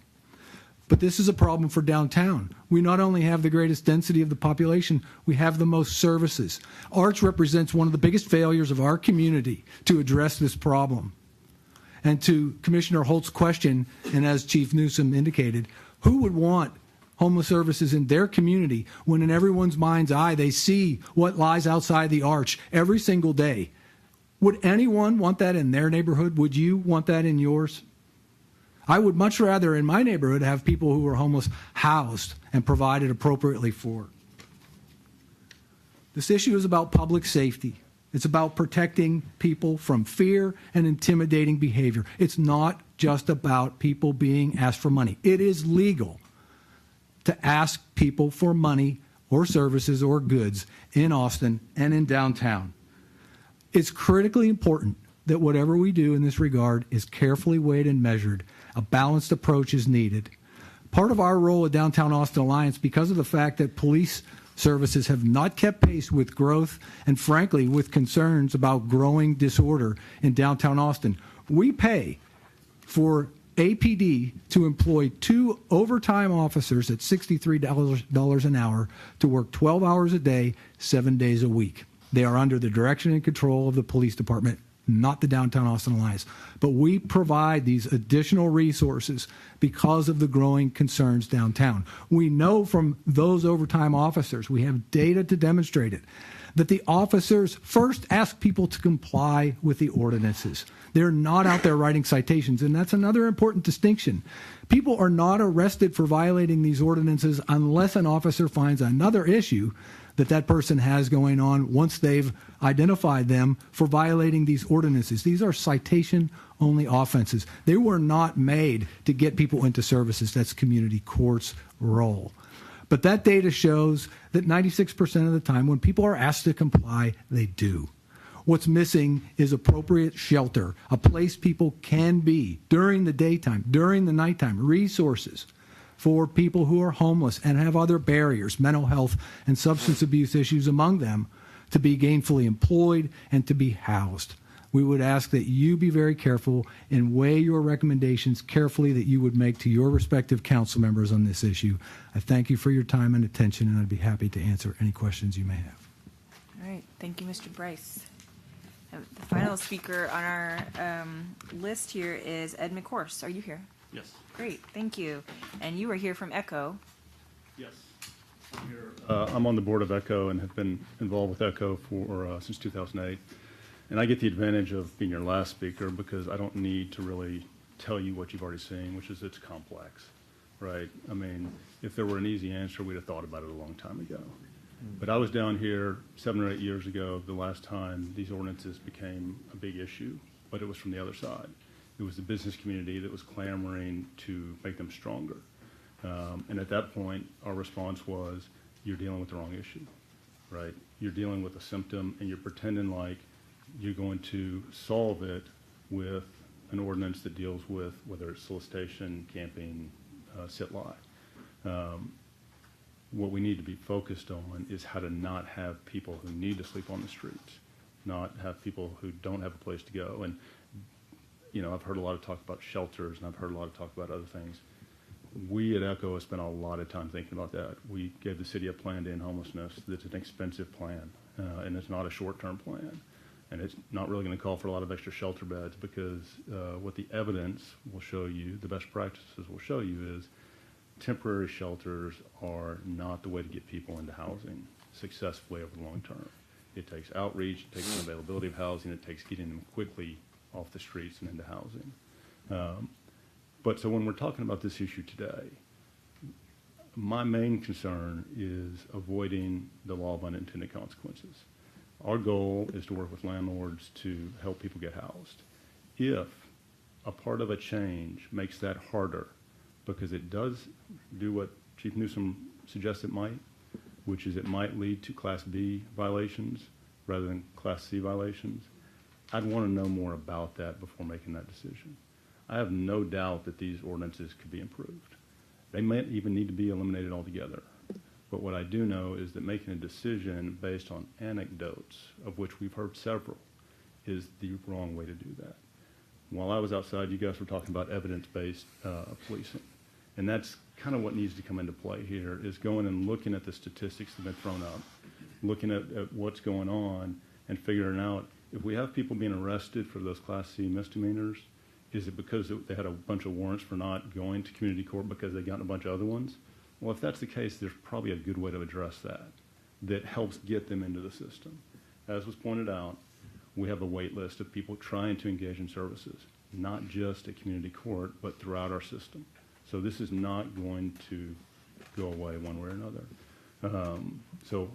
But this is a problem for downtown. We not only have the greatest density of the population, we have the most services. Arch represents one of the biggest failures of our community to address this problem. And to Commissioner Holt's question, and as Chief Newsom indicated, who would want homeless services in their community when in everyone's mind's eye they see what lies outside the Arch every single day? Would anyone want that in their neighborhood? Would you want that in yours? I would much rather in my neighborhood have people who are homeless housed and provided appropriately for. This issue is about public safety. It's about protecting people from fear and intimidating behavior. It's not just about people being asked for money. It is legal to ask people for money or services or goods in Austin and in downtown. It's critically important that whatever we do in this regard is carefully weighed and measured. A balanced approach is needed. Part of our role at Downtown Austin Alliance, because of the fact that police services have not kept pace with growth and, frankly, with concerns about growing disorder in downtown Austin, we pay for APD to employ 2 overtime officers at $63 an hour to work 12 hours a day, 7 days a week. They are under the direction and control of the police department, not the Downtown Austin Alliance. But we provide these additional resources because of the growing concerns downtown. We know from those overtime officers, we have data to demonstrate it, that the officers first ask people to comply with the ordinances. They're not out there writing citations, and that's another important distinction. People are not arrested for violating these ordinances unless an officer finds another issue that person has going on once they've identified them for violating these ordinances. These are citation-only offenses. They were not made to get people into services. That's community court's role. But that data shows that 96% of the time when people are asked to comply, they do. What's missing is appropriate shelter, a place people can be during the daytime, during the nighttime, resources for people who are homeless and have other barriers, mental health and substance abuse issues among them, to be gainfully employed and to be housed. We would ask that you be very careful and weigh your recommendations carefully that you would make to your respective council members on this issue. I thank you for your time and attention, and I'd be happy to answer any questions you may have. All right, thank you, Mr. Bryce. The final speaker on our list here is Ed McCourse. Are you here? Yes. Great, thank you. And you are here from ECHO. Yes. I'm here. I'm on the board of ECHO and have been involved with ECHO for since 2008. And I get the advantage of being your last speaker because I don't need to really tell you what you've already seen, which is it's complex, right? I mean, if there were an easy answer, we'd have thought about it a long time ago. But I was down here 7 or 8 years ago, the last time these ordinances became a big issue, but it was from the other side. It was the business community that was clamoring to make them stronger. And at that point, our response was, you're dealing with the wrong issue, right? You're dealing with a symptom and you're pretending like you're going to solve it with an ordinance that deals with whether it's solicitation, camping, sit-lie. what we need to be focused on is how to not have people who need to sleep on the streets, not have people who don't have a place to go. And, I've heard a lot of talk about shelters, and I've heard a lot of talk about other things. We at ECHO have spent a lot of time thinking about that. We gave the city a plan to end homelessness that's an expensive plan, and it's not a short-term plan. And it's not really going to call for a lot of extra shelter beds because what the evidence will show you, the best practices will show you is temporary shelters are not the way to get people into housing successfully over the long term. It takes outreach, it takes the availability of housing, it takes getting them quickly off the streets and into housing. But so when we're talking about this issue today, my main concern is avoiding the law of unintended consequences. Our goal is to work with landlords to help people get housed. If a part of a change makes that harder, because it does do what Chief Newsom suggests it might, which is it might lead to Class B violations rather than Class C violations, I'd want to know more about that before making that decision. I have no doubt that these ordinances could be improved. They might even need to be eliminated altogether. But what I do know is that making a decision based on anecdotes, of which we've heard several, is the wrong way to do that. While I was outside, you guys were talking about evidence-based policing. And that's kind of what needs to come into play here, is going and looking at the statistics that have been thrown up, looking at what's going on, and figuring out if we have people being arrested for those Class C misdemeanors, is it because they had a bunch of warrants for not going to community court because they've gotten a bunch of other ones? Well, if that's the case, there's probably a good way to address that helps get them into the system. As was pointed out, we have a wait list of people trying to engage in services, not just at community court, but throughout our system. So this is not going to go away one way or another. So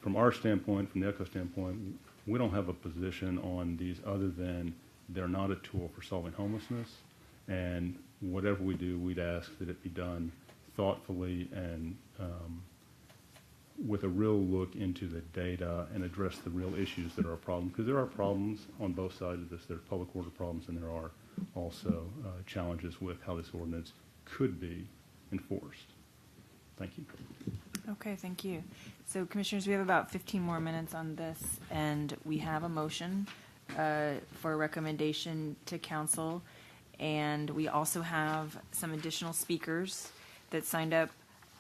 from our standpoint, from the ECHO standpoint, we don't have a position on these other than they're not a tool for solving homelessness. And whatever we do, we'd ask that it be done thoughtfully and with a real look into the data and address the real issues that are a problem. Because there are problems on both sides of this. There are public order problems, and there are also challenges with how this ordinance could be enforced. Thank you. Okay, thank you. So, Commissioners, we have about 15 more minutes on this, and we have a motion for a recommendation to council, and we also have some additional speakers that signed up,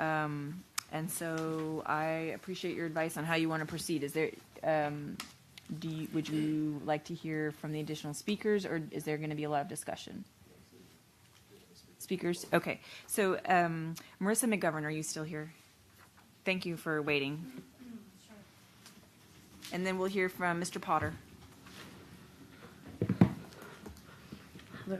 and so I appreciate your advice on how you want to proceed. Is there, would you like to hear from the additional speakers, or is there going to be a lot of discussion? Speakers? Okay. So, Marissa McGovern, are you still here? Thank you for waiting. And then we'll hear from Mr. Potter. Hello.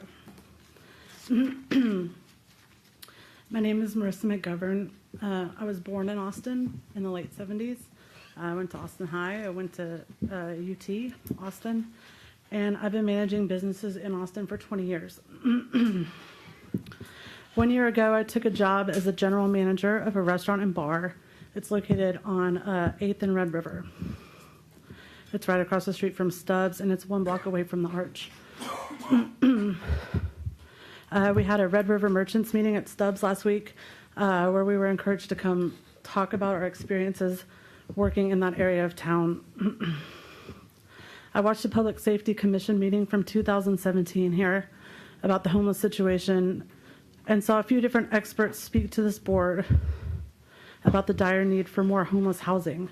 My name is Marissa McGovern. I was born in Austin in the late 70s. I went to Austin High. I went to UT Austin. And I've been managing businesses in Austin for 20 years. 1 year ago, I took a job as a general manager of a restaurant and bar. It's located on 8th and Red River. It's right across the street from Stubbs, and it's 1 block away from the Arch. We had a Red River Merchants meeting at Stubbs last week where we were encouraged to come talk about our experiences working in that area of town. I watched a Public Safety Commission meeting from 2017 here about the homeless situation and saw a few different experts speak to this board about the dire need for more homeless housing.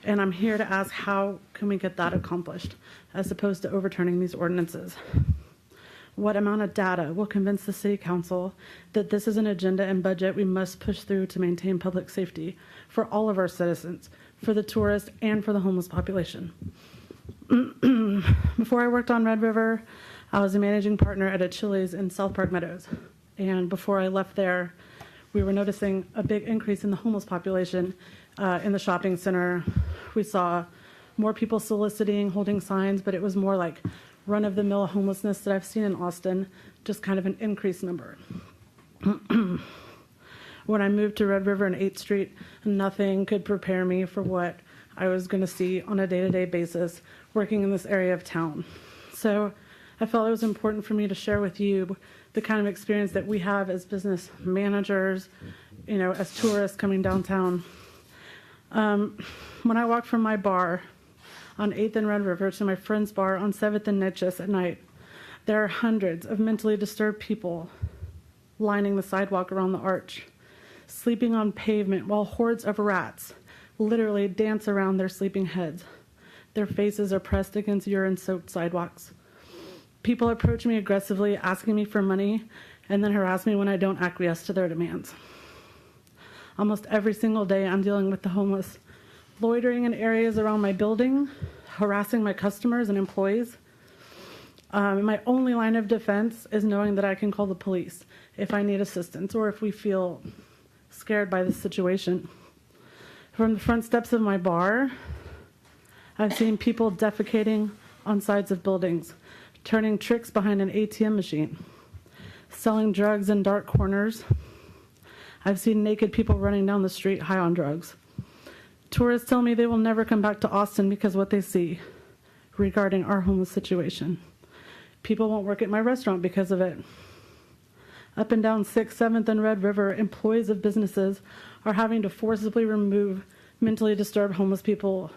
And I'm here to ask, how can we get that accomplished as opposed to overturning these ordinances? What amount of data will convince the City Council that this is an agenda and budget we must push through to maintain public safety for all of our citizens, for the tourists, and for the homeless population? Before I worked on Red River, I was a managing partner at a Chili's in South Park Meadows. And before I left there, we were noticing a big increase in the homeless population in the shopping center. We saw more people soliciting, holding signs, but it was more like run-of-the-mill homelessness that I've seen in Austin, just kind of an increased number. When I moved to Red River and 8th Street, nothing could prepare me for what I was going to see on a day-to-day basis working in this area of town. So I felt it was important for me to share with you the kind of experience that we have as business managers as tourists coming downtown. When I walk from my bar on 8th and Red River to my friend's bar on 7th and Nitchess at night, there are hundreds of mentally disturbed people lining the sidewalk around the arch, sleeping on pavement while hordes of rats literally dance around their sleeping heads. Their faces are pressed against urine-soaked sidewalks. People approach me aggressively, asking me for money, and then harass me when I don't acquiesce to their demands. Almost every single day, I'm dealing with the homeless, loitering in areas around my building, harassing my customers and employees. My only line of defense is knowing that I can call the police if I need assistance or if we feel scared by this situation. From the front steps of my bar, I've seen people defecating on sides of buildings, turning tricks behind an ATM machine, selling drugs in dark corners. I've seen naked people running down the street high on drugs. Tourists tell me they will never come back to Austin because of what they see regarding our homeless situation. People won't work at my restaurant because of it. Up and down 6th, 7th, and Red River, employees of businesses are having to forcibly remove mentally disturbed homeless people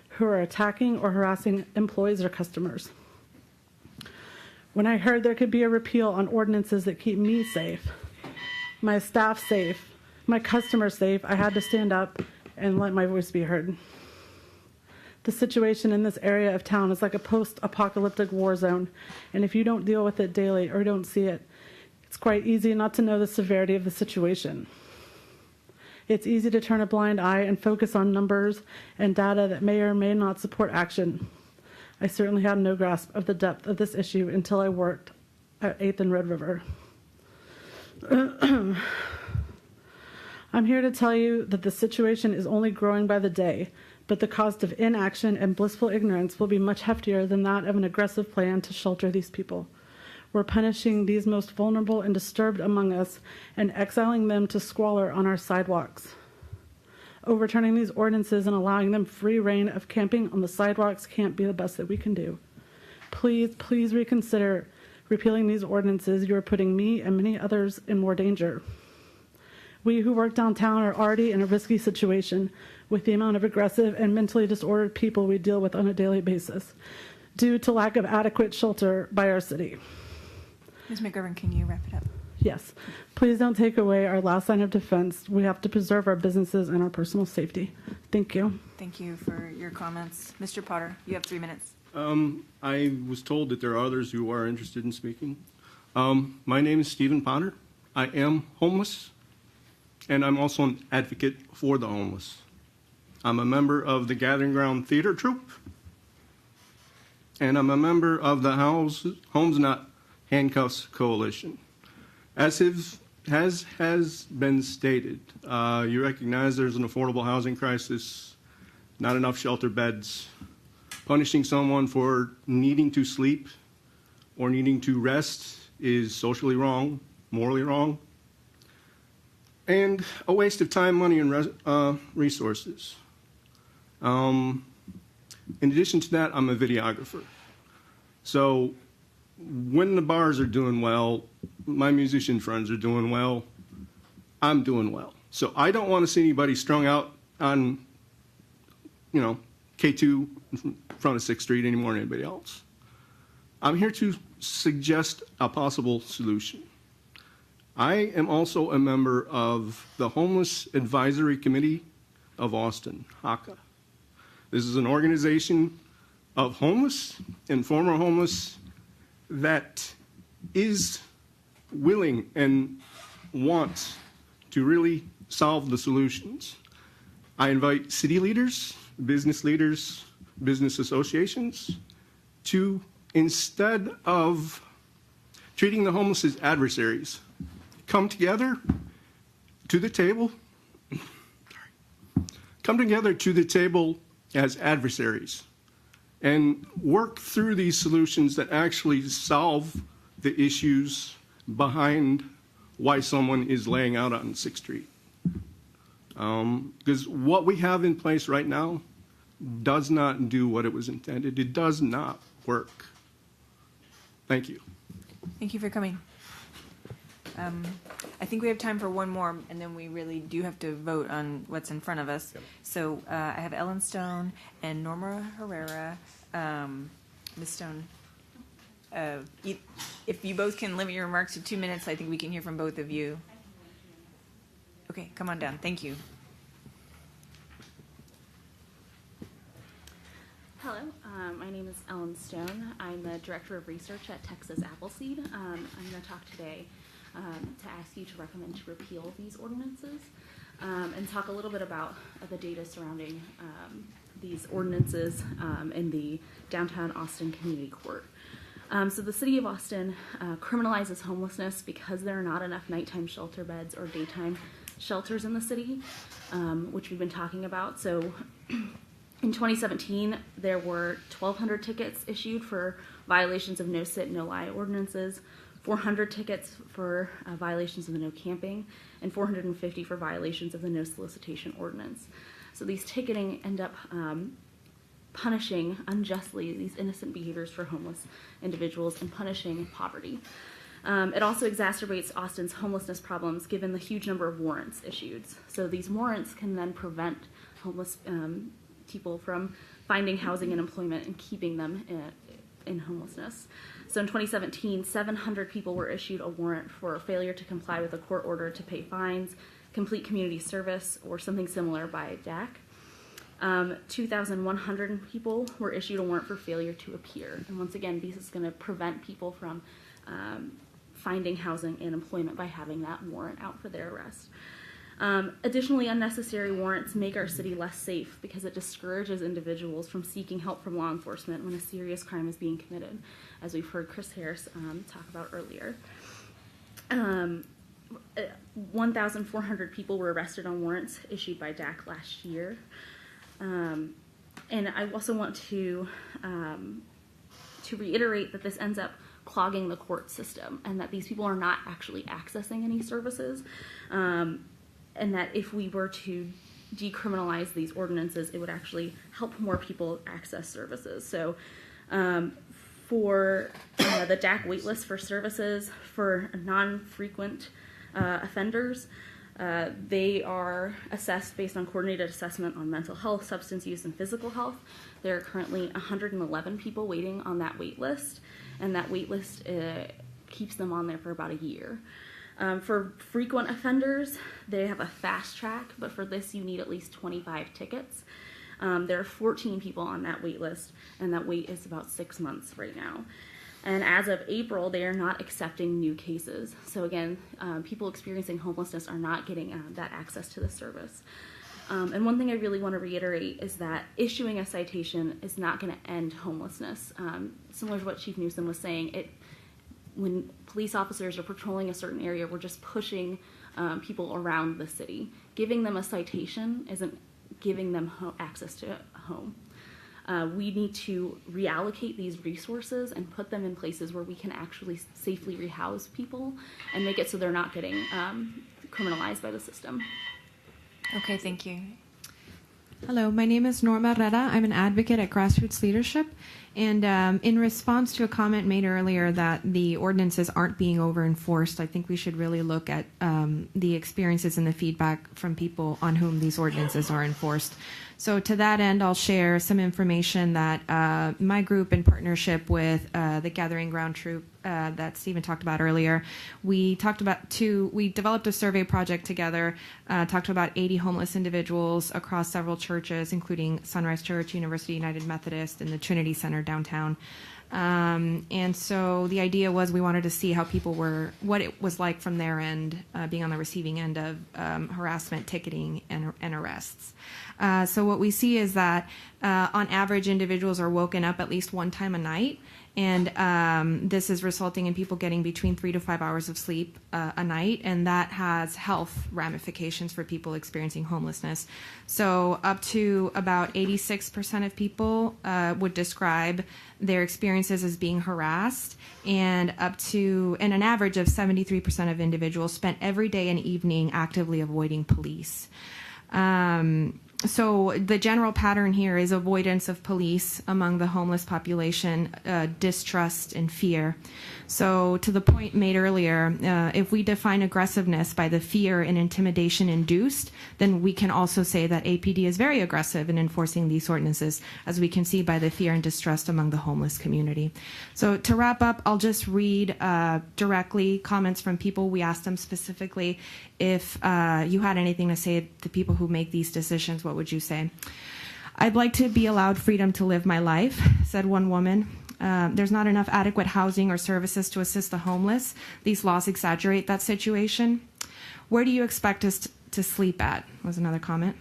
who are attacking or harassing employees or customers. When I heard there could be a repeal on ordinances that keep me safe, my staff safe, my customers safe, I had to stand up and let my voice be heard. The situation in this area of town is like a post-apocalyptic war zone, and if you don't deal with it daily or don't see it, it's quite easy not to know the severity of the situation. It's easy to turn a blind eye and focus on numbers and data that may or may not support action. I certainly had no grasp of the depth of this issue until I worked at 8th and Red River. I'm here to tell you that the situation is only growing by the day, but the cost of inaction and blissful ignorance will be much heftier than that of an aggressive plan to shelter these people. We're punishing these most vulnerable and disturbed among us and exiling them to squalor on our sidewalks. Overturning these ordinances and allowing them free reign of camping on the sidewalks can't be the best that we can do. Please, please reconsider repealing these ordinances. You are putting me and many others in more danger. We who work downtown are already in a risky situation with the amount of aggressive and mentally disordered people we deal with on a daily basis due to lack of adequate shelter by our city. Ms. McGovern, can you wrap it up? Yes. Please don't take away our last line of defense. We have to preserve our businesses and our personal safety. Thank you. Thank you for your comments. Mr. Potter, you have 3 minutes. I was told that there are others who are interested in speaking. My name is Stephen Potter. I am homeless, and I'm also an advocate for the homeless. I'm a member of the Gathering Ground Theater Troupe, and I'm a member of the Homes Not Handcuffs Coalition. As has been stated, you recognize there's an affordable housing crisis, not enough shelter beds. Punishing someone for needing to sleep or needing to rest is socially wrong, morally wrong, and a waste of time, money, and resources. In addition to that, I'm a videographer. So when the bars are doing well, my musician friends are doing well, I'm doing well. So I don't want to see anybody strung out on, K2 in front of 6th Street any more than anybody else. I'm here to suggest a possible solution. I am also a member of the Homeless Advisory Committee of Austin, HACA. This is an organization of homeless and former homeless that is willing and wants to really solve the solutions. I invite city leaders, business associations to, instead of treating the homeless as adversaries, come together to the table as adversaries and work through these solutions that actually solve the issues behind why someone is laying out on 6th Street. Because what we have in place right now does not do what it was intended. It does not work. Thank you. Thank you for coming. I think think we have time for one more, and then we really do have to vote on what's in front of us. Yep. So I have Ellen Stone and Norma Herrera. Ms. Stone, if you both can limit your remarks to 2 minutes, I think we can hear from both of you. Okay, come on down. Thank you. Hello, my name is Ellen Stone. I'm the Director of Research at Texas Appleseed. I'm going to talk today to ask you to recommend to repeal these ordinances and talk a little bit about the data surrounding these ordinances in the downtown Austin Community Court. So the City of Austin criminalizes homelessness because there are not enough nighttime shelter beds or daytime shelters in the city, which we've been talking about. So in 2017, there were 1,200 tickets issued for violations of no sit, no lie ordinances, 400 tickets for violations of the no camping, and 450 for violations of the no solicitation ordinance. So these ticketing end up punishing unjustly these innocent behaviors for homeless individuals and punishing poverty. It also exacerbates Austin's homelessness problems given the huge number of warrants issued. So these warrants can then prevent homeless people from finding housing and employment and keeping them in homelessness. So in 2017, 700 people were issued a warrant for failure to comply with a court order to pay fines, complete community service, or something similar by DAC. 2,100 people were issued a warrant for failure to appear. And once again, this is going to prevent people from finding housing and employment by having that warrant out for their arrest. Additionally, unnecessary warrants make our city less safe because it discourages individuals from seeking help from law enforcement when a serious crime is being committed, as we've heard Chris Harris talk about earlier. 1,400 people were arrested on warrants issued by DAC last year. And I also want to reiterate that this ends up clogging the court system and that these people are not actually accessing any services. And that if we were to decriminalize these ordinances, it would actually help more people access services. So for the DAC waitlist for services for non-frequent offenders, they are assessed based on coordinated assessment on mental health, substance use, and physical health. There are currently 111 people waiting on that wait list, and that wait list keeps them on there for about a year. For frequent offenders, they have a fast track, but for this you need at least 25 tickets. There are 14 people on that wait list, and that wait is about 6 months right now. And as of April, they are not accepting new cases. So again, people experiencing homelessness are not getting that access to the service. And one thing I really want to reiterate is that issuing a citation is not going to end homelessness. Similar to what Chief Newsom was saying, when police officers are patrolling a certain area, we're just pushing people around the city. Giving them a citation isn't giving them access to a home. We need to reallocate these resources and put them in places where we can actually safely rehouse people and make it so they're not getting criminalized by the system. Okay, thank you. Hello, my name is Norma Herrera. I'm an advocate at Grassroots Leadership. And in response to a comment made earlier that the ordinances aren't being over-enforced, I think we should really look at the experiences and the feedback from people on whom these ordinances are enforced. So to that end, I'll share some information that my group, in partnership with the Gathering Ground Troop that Stephen talked about earlier, we developed a survey project together, talked to about 80 homeless individuals across several churches, including Sunrise Church, University United Methodist, and the Trinity Center downtown. And so the idea was we wanted to see how people what it was like from their end, being on the receiving end of harassment, ticketing, and arrests. So what we see is that on average, individuals are woken up at least one time a night, and this is resulting in people getting between 3 to 5 hours of sleep a night, and that has health ramifications for people experiencing homelessness. So up to about 86% of people would describe their experiences as being harassed, and an average of 73% of individuals spent every day and evening actively avoiding police. So the general pattern here is avoidance of police among the homeless population, distrust and fear. So to the point made earlier, if we define aggressiveness by the fear and intimidation induced, then we can also say that APD is very aggressive in enforcing these ordinances, as we can see by the fear and distrust among the homeless community. So to wrap up, I'll just read directly comments from people. We asked them specifically if you had anything to say to people who make these decisions, what would you say? I'd like to be allowed freedom to live my life, said one woman. There's not enough adequate housing or services to assist the homeless. These laws exaggerate that situation. Where do you expect us to sleep at? Was another comment.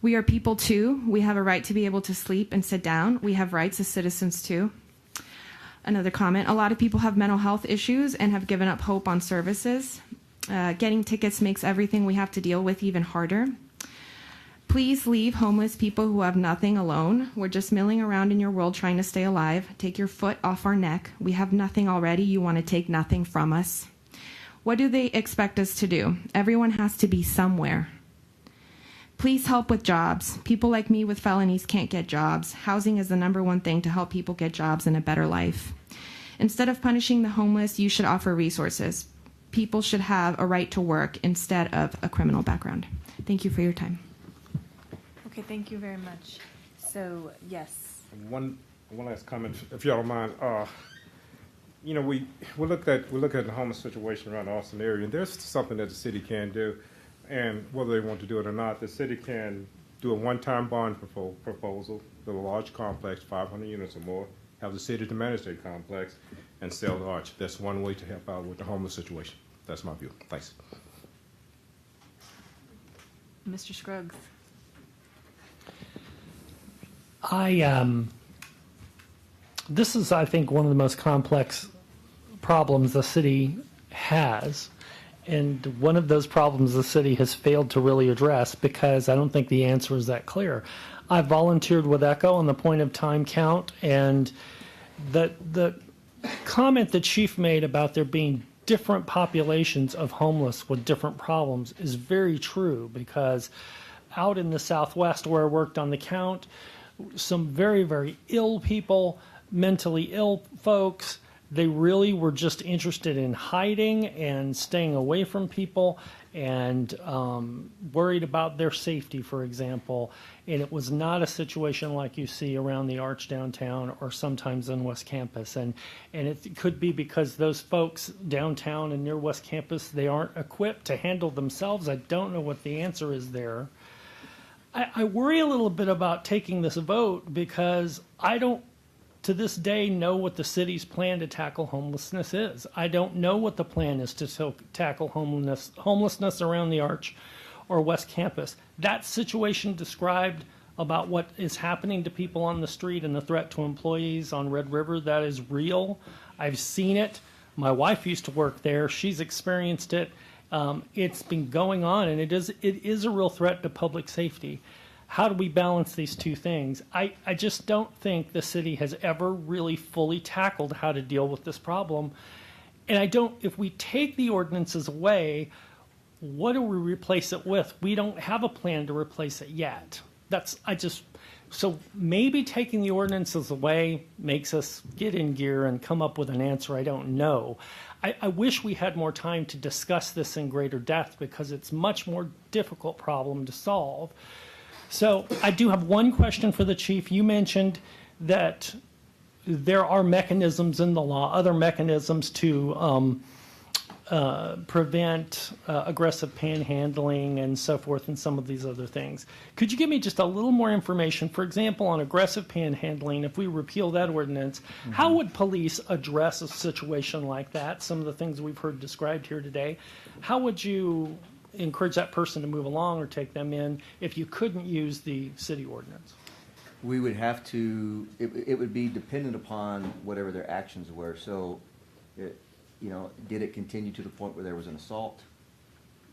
We are people too. We have a right to be able to sleep and sit down. We have rights as citizens too. Another comment. A lot of people have mental health issues and have given up hope on services. Getting tickets makes everything we have to deal with even harder. Please leave homeless people who have nothing alone. We're just milling around in your world trying to stay alive. Take your foot off our neck. We have nothing already. You want to take nothing from us. What do they expect us to do? Everyone has to be somewhere. Please help with jobs. People like me with felonies can't get jobs. Housing is the #1 thing to help people get jobs and a better life. Instead of punishing the homeless, you should offer resources. People should have a right to work instead of a criminal background. Thank you for your time. Okay, thank you very much. So, yes. One last comment, if y'all don't mind. You know, we look at the homeless situation around the Austin area, and there's something that the city can do, and whether they want to do it or not, the city can do a one-time bond proposal, build a large complex, 500 units or more, have the city to manage that complex, and sell the arch. That's one way to help out with the homeless situation. That's my view. Thanks. Mr. Scruggs. This is, I think, one of the most complex problems the city has. And one of those problems the city has failed to really address because I don't think the answer is that clear. I volunteered with ECHO on the point of time count, and the comment the chief made about there being different populations of homeless with different problems is very true, because out in the Southwest where I worked on the count, some very, very ill people, mentally ill folks, they really were just interested in hiding and staying away from people and worried about their safety, for example. And it was not a situation like you see around the Arch downtown or sometimes in West Campus. And it could be because those folks downtown and near West Campus, they aren't equipped to handle themselves. I don't know what the answer is there. I worry a little bit about taking this vote because I don't, to this day, know what the city's plan to tackle homelessness is. I don't know what the plan is to tackle homelessness around the Arch or West Campus. That situation described about what is happening to people on the street and the threat to employees on Red River, that is real. I've seen it. My wife used to work there. She's experienced it. It's been going on, and it is a real threat to public safety. How do we balance these two things? I just don't think the city has ever really fully tackled how to deal with this problem. And if we take the ordinances away, what do we replace it with? We don't have a plan to replace it yet. So maybe taking the ordinances away makes us get in gear and come up with an answer. I don't know. I wish we had more time to discuss this in greater depth because it's a much more difficult problem to solve. So I do have one question for the chief. You mentioned that there are mechanisms in the law, other mechanisms to prevent aggressive panhandling and so forth and some of these other things. Could you give me just a little more information? For example, on aggressive panhandling, if we repeal that ordinance, how would police address a situation like that? Some of the things we've heard described here today. How would you encourage that person to move along or take them in if you couldn't use the city ordinance? We would have to, it would be dependent upon whatever their actions were. So, did it continue to the point where there was an assault?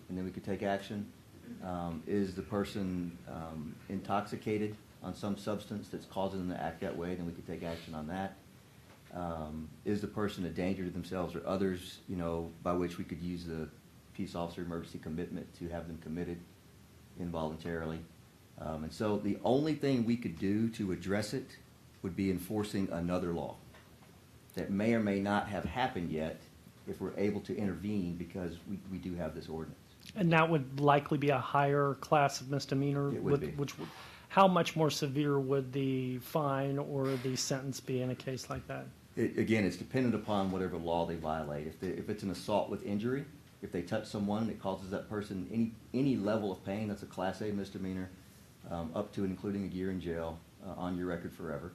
And then we could take action. Is the person intoxicated on some substance that's causing them to act that way? Then we could take action on that. Is the person a danger to themselves or others, by which we could use the peace officer emergency commitment to have them committed involuntarily? And so the only thing we could do to address it would be enforcing another law that may or may not have happened yet if we're able to intervene because we do have this ordinance. And that would likely be a higher class of misdemeanor? It would be. How much more severe would the fine or the sentence be in a case like that? Again, it's dependent upon whatever law they violate. If it's an assault with injury, if they touch someone and it causes that person any level of pain, that's a Class A misdemeanor, up to and including a year in jail, on your record forever.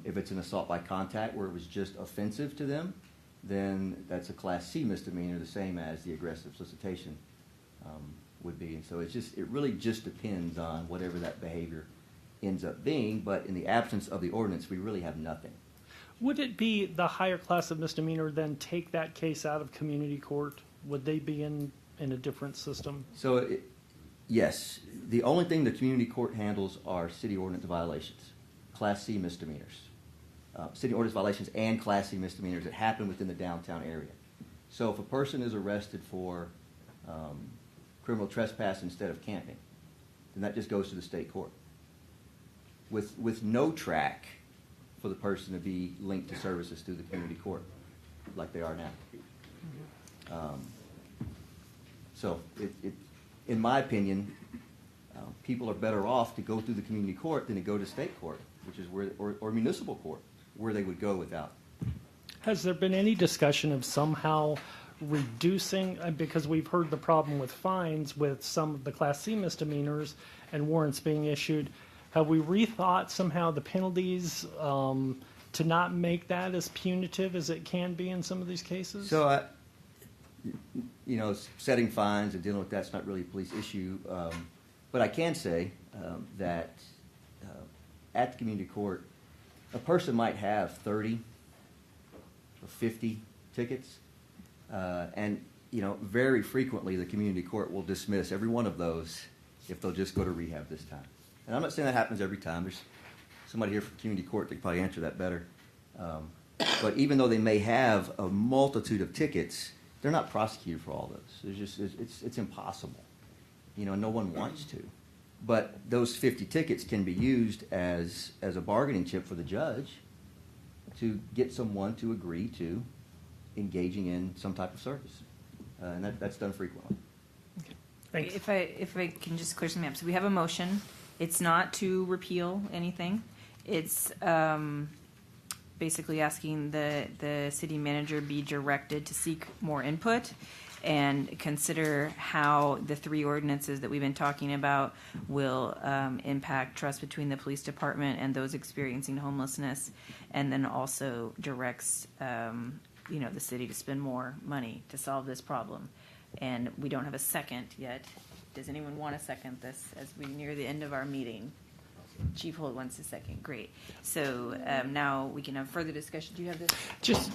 If it's an assault by contact where it was just offensive to them, then that's a Class C misdemeanor, the same as the aggressive solicitation would be. And so it really just depends on whatever that behavior ends up being. But in the absence of the ordinance, we really have nothing. Would it be the higher class of misdemeanor then take that case out of community court? Would they be in a different system? So, yes. The only thing the community court handles are city ordinance violations, Class C misdemeanors. City ordinance violations and Class C misdemeanors that happen within the downtown area. So if a person is arrested for criminal trespass instead of camping, then that just goes to the state court. With no track for the person to be linked to services through the community court, like they are now. So in my opinion, people are better off to go through the community court than to go to state court, which is or municipal court, where they would go without. Has there been any discussion of somehow reducing, because we've heard the problem with fines with some of the Class C misdemeanors and warrants being issued, have we rethought somehow the penalties to not make that as punitive as it can be in some of these cases? So, setting fines and dealing with that's not really a police issue. But I can say that at the community court, a person might have 30 or 50 tickets, and very frequently the community court will dismiss every one of those if they'll just go to rehab this time. And I'm not saying that happens every time. There's somebody here from community court that could probably answer that better. But even though they may have a multitude of tickets, they're not prosecuted for all those. It's impossible. No one wants to. But those 50 tickets can be used as a bargaining chip for the judge to get someone to agree to engaging in some type of service. And that's done frequently. Thanks. If I can just clear something up. So we have a motion. It's not to repeal anything. It's basically asking the city manager be directed to seek more input and consider how the three ordinances that we've been talking about will impact trust between the police department and those experiencing homelessness, and then also directs the city to spend more money to solve this problem. And we don't have a second yet. Does anyone want to second this as we near the end of our meeting? Chief Holt wants a second. Great. So now we can have further discussion. Do you have this? Just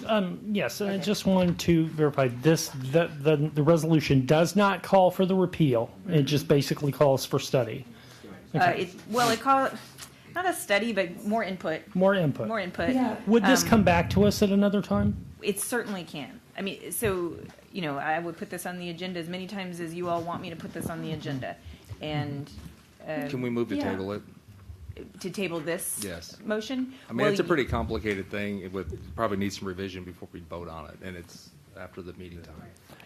yes, Okay. I just wanted to verify this. The resolution does not call for the repeal. It just basically calls for study. Okay. It call it not a study, but more input. More input. More input. Yeah. Would this come back to us at another time? It certainly can. I mean, so I would put this on the agenda as many times as you all want me to put this on the agenda, and Can we move to table it? to table this Yes. motion. I mean, it's a pretty complicated thing. It would probably need some revision before we vote on it, and it's after the meeting time.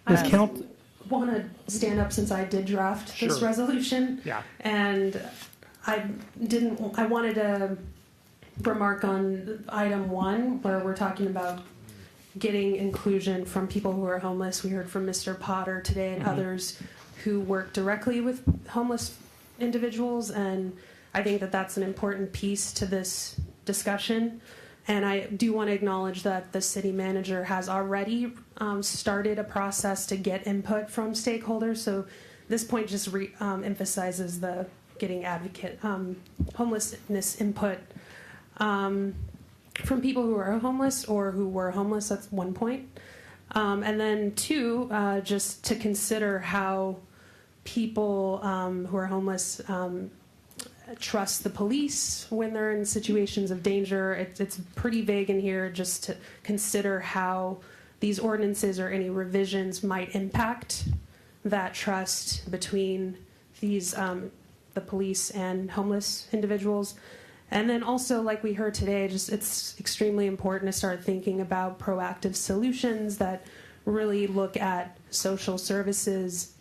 Does count? Want to stand up since I did draft this Sure. resolution. Yeah. And I wanted to remark on item 1 where we're talking about getting inclusion from people who are homeless. We heard from Mr. Potter today and others who work directly with homeless individuals, and I think that that's an important piece to this discussion. And I do want to acknowledge that the city manager has already started a process to get input from stakeholders. So this point just emphasizes the getting advocate homelessness input from people who are homeless or who were homeless. That's one point. And then 2, just to consider how people who are homeless trust the police when they're in situations of danger. It's pretty vague in here, just to consider how these ordinances or any revisions might impact that trust between these the police and homeless individuals. And then also, like we heard today, just it's extremely important to start thinking about proactive solutions that really look at social services.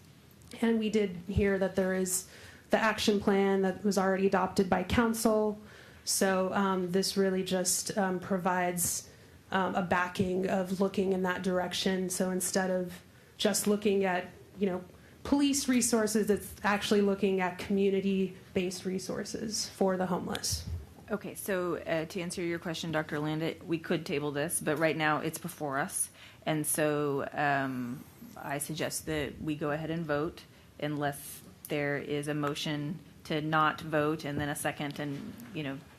And we did hear that there is the action plan that was already adopted by council. So this really just provides a backing of looking in that direction. So instead of just looking at, police resources, it's actually looking at community-based resources for the homeless. Okay, so to answer your question, Dr. Landa, we could table this, but right now it's before us. And so I suggest that we go ahead and vote unless there is a motion to not vote and then a second and,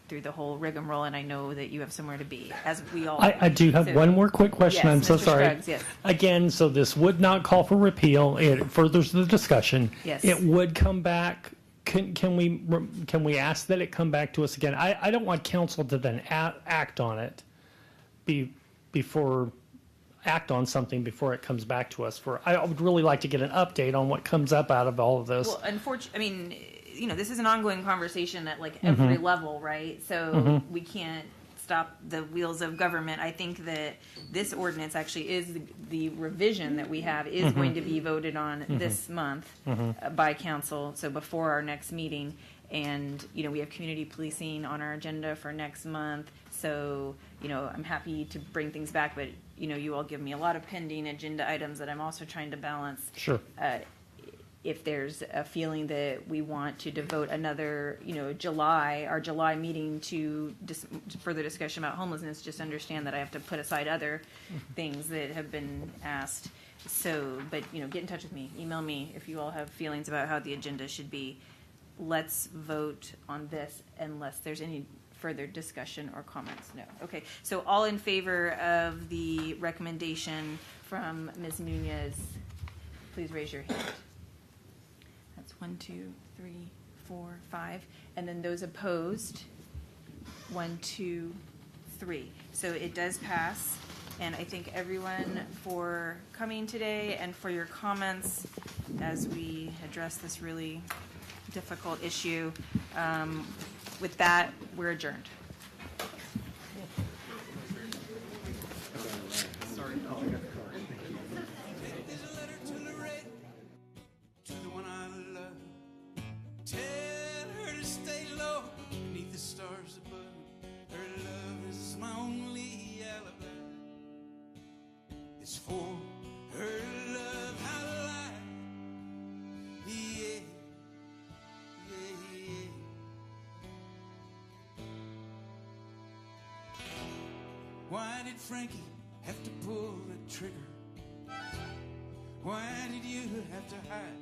through the whole rigmarole. And I know that you have somewhere to be, as we all. I do have one more quick question. Yes, I'm so Mr. sorry. Scruggs, yes. Again, so this would not call for repeal. It furthers the discussion. Yes. It would come back. Can we ask that it come back to us again? I don't want council to then act on it act on something before it comes back to us. I would really like to get an update on what comes up out of all of this. Well, unfortunately, this is an ongoing conversation at like every level, right? So we can't stop the wheels of government. I think that this ordinance actually is the revision that we have is going to be voted on this month by council. So before our next meeting, and we have community policing on our agenda for next month. So I'm happy to bring things back, but you all give me a lot of pending agenda items that I'm also trying to balance. Sure. If there's a feeling that we want to devote another, our July meeting to further discussion about homelessness, just understand that I have to put aside other things that have been asked. So, but, get in touch with me. Email me if you all have feelings about how the agenda should be. Let's vote on this unless there's any further discussion or comments. No. Okay. So all in favor of the recommendation from Ms. Nunez, please raise your hand. That's 1, 2, 3, 4, 5. And then those opposed, 1, 2, 3. So it does pass. And I thank everyone for coming today and for your comments as we address this really difficult issue. With that, we're adjourned. Sorry. To the one I love, tell her to stay low beneath the stars above. Her love is my only alibi. It's for her love how to lie. Yeah, yeah, yeah. Why did Frankie have to pull the trigger? Why did you have to hide?